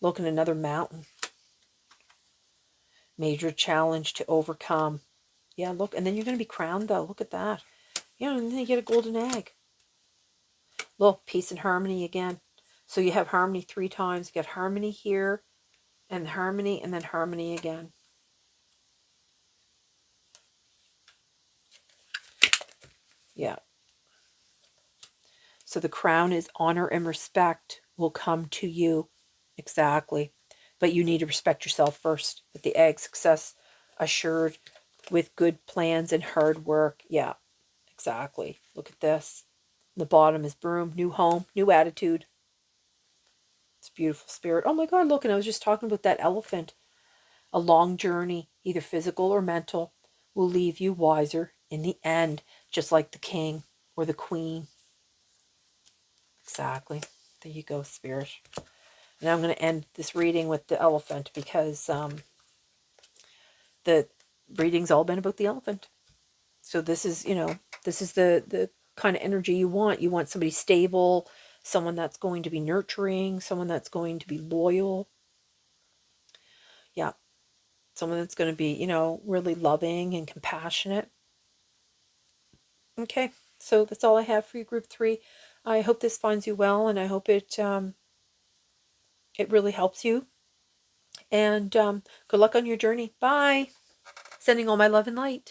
Look at another mountain. Major challenge to overcome. Yeah, look. And then you're going to be crowned, though. Look at that. And then you get a golden egg. Look, peace and harmony again. So you have harmony 3 times. You get harmony here, and then harmony again. Yeah. So the crown is honor and respect will come to you. Exactly. But you need to respect yourself first. With the egg, success assured with good plans and hard work. Yeah, exactly. Look at this. The bottom is broom, new home, new attitude. It's beautiful, Spirit. Oh my God, look, and I was just talking about that elephant. A long journey, either physical or mental, will leave you wiser in the end, just like the king or the queen. Exactly. There you go, Spirit. And I'm going to end this reading with the elephant, because the reading's all been about the elephant. So this is, this is the kind of energy you want. You want somebody stable, someone that's going to be nurturing, someone that's going to be loyal. Yeah. Someone that's going to be, really loving and compassionate. Okay. So that's all I have for you, group 3. I hope this finds you well, and I hope it really helps you. And good luck on your journey. Bye. Sending all my love and light.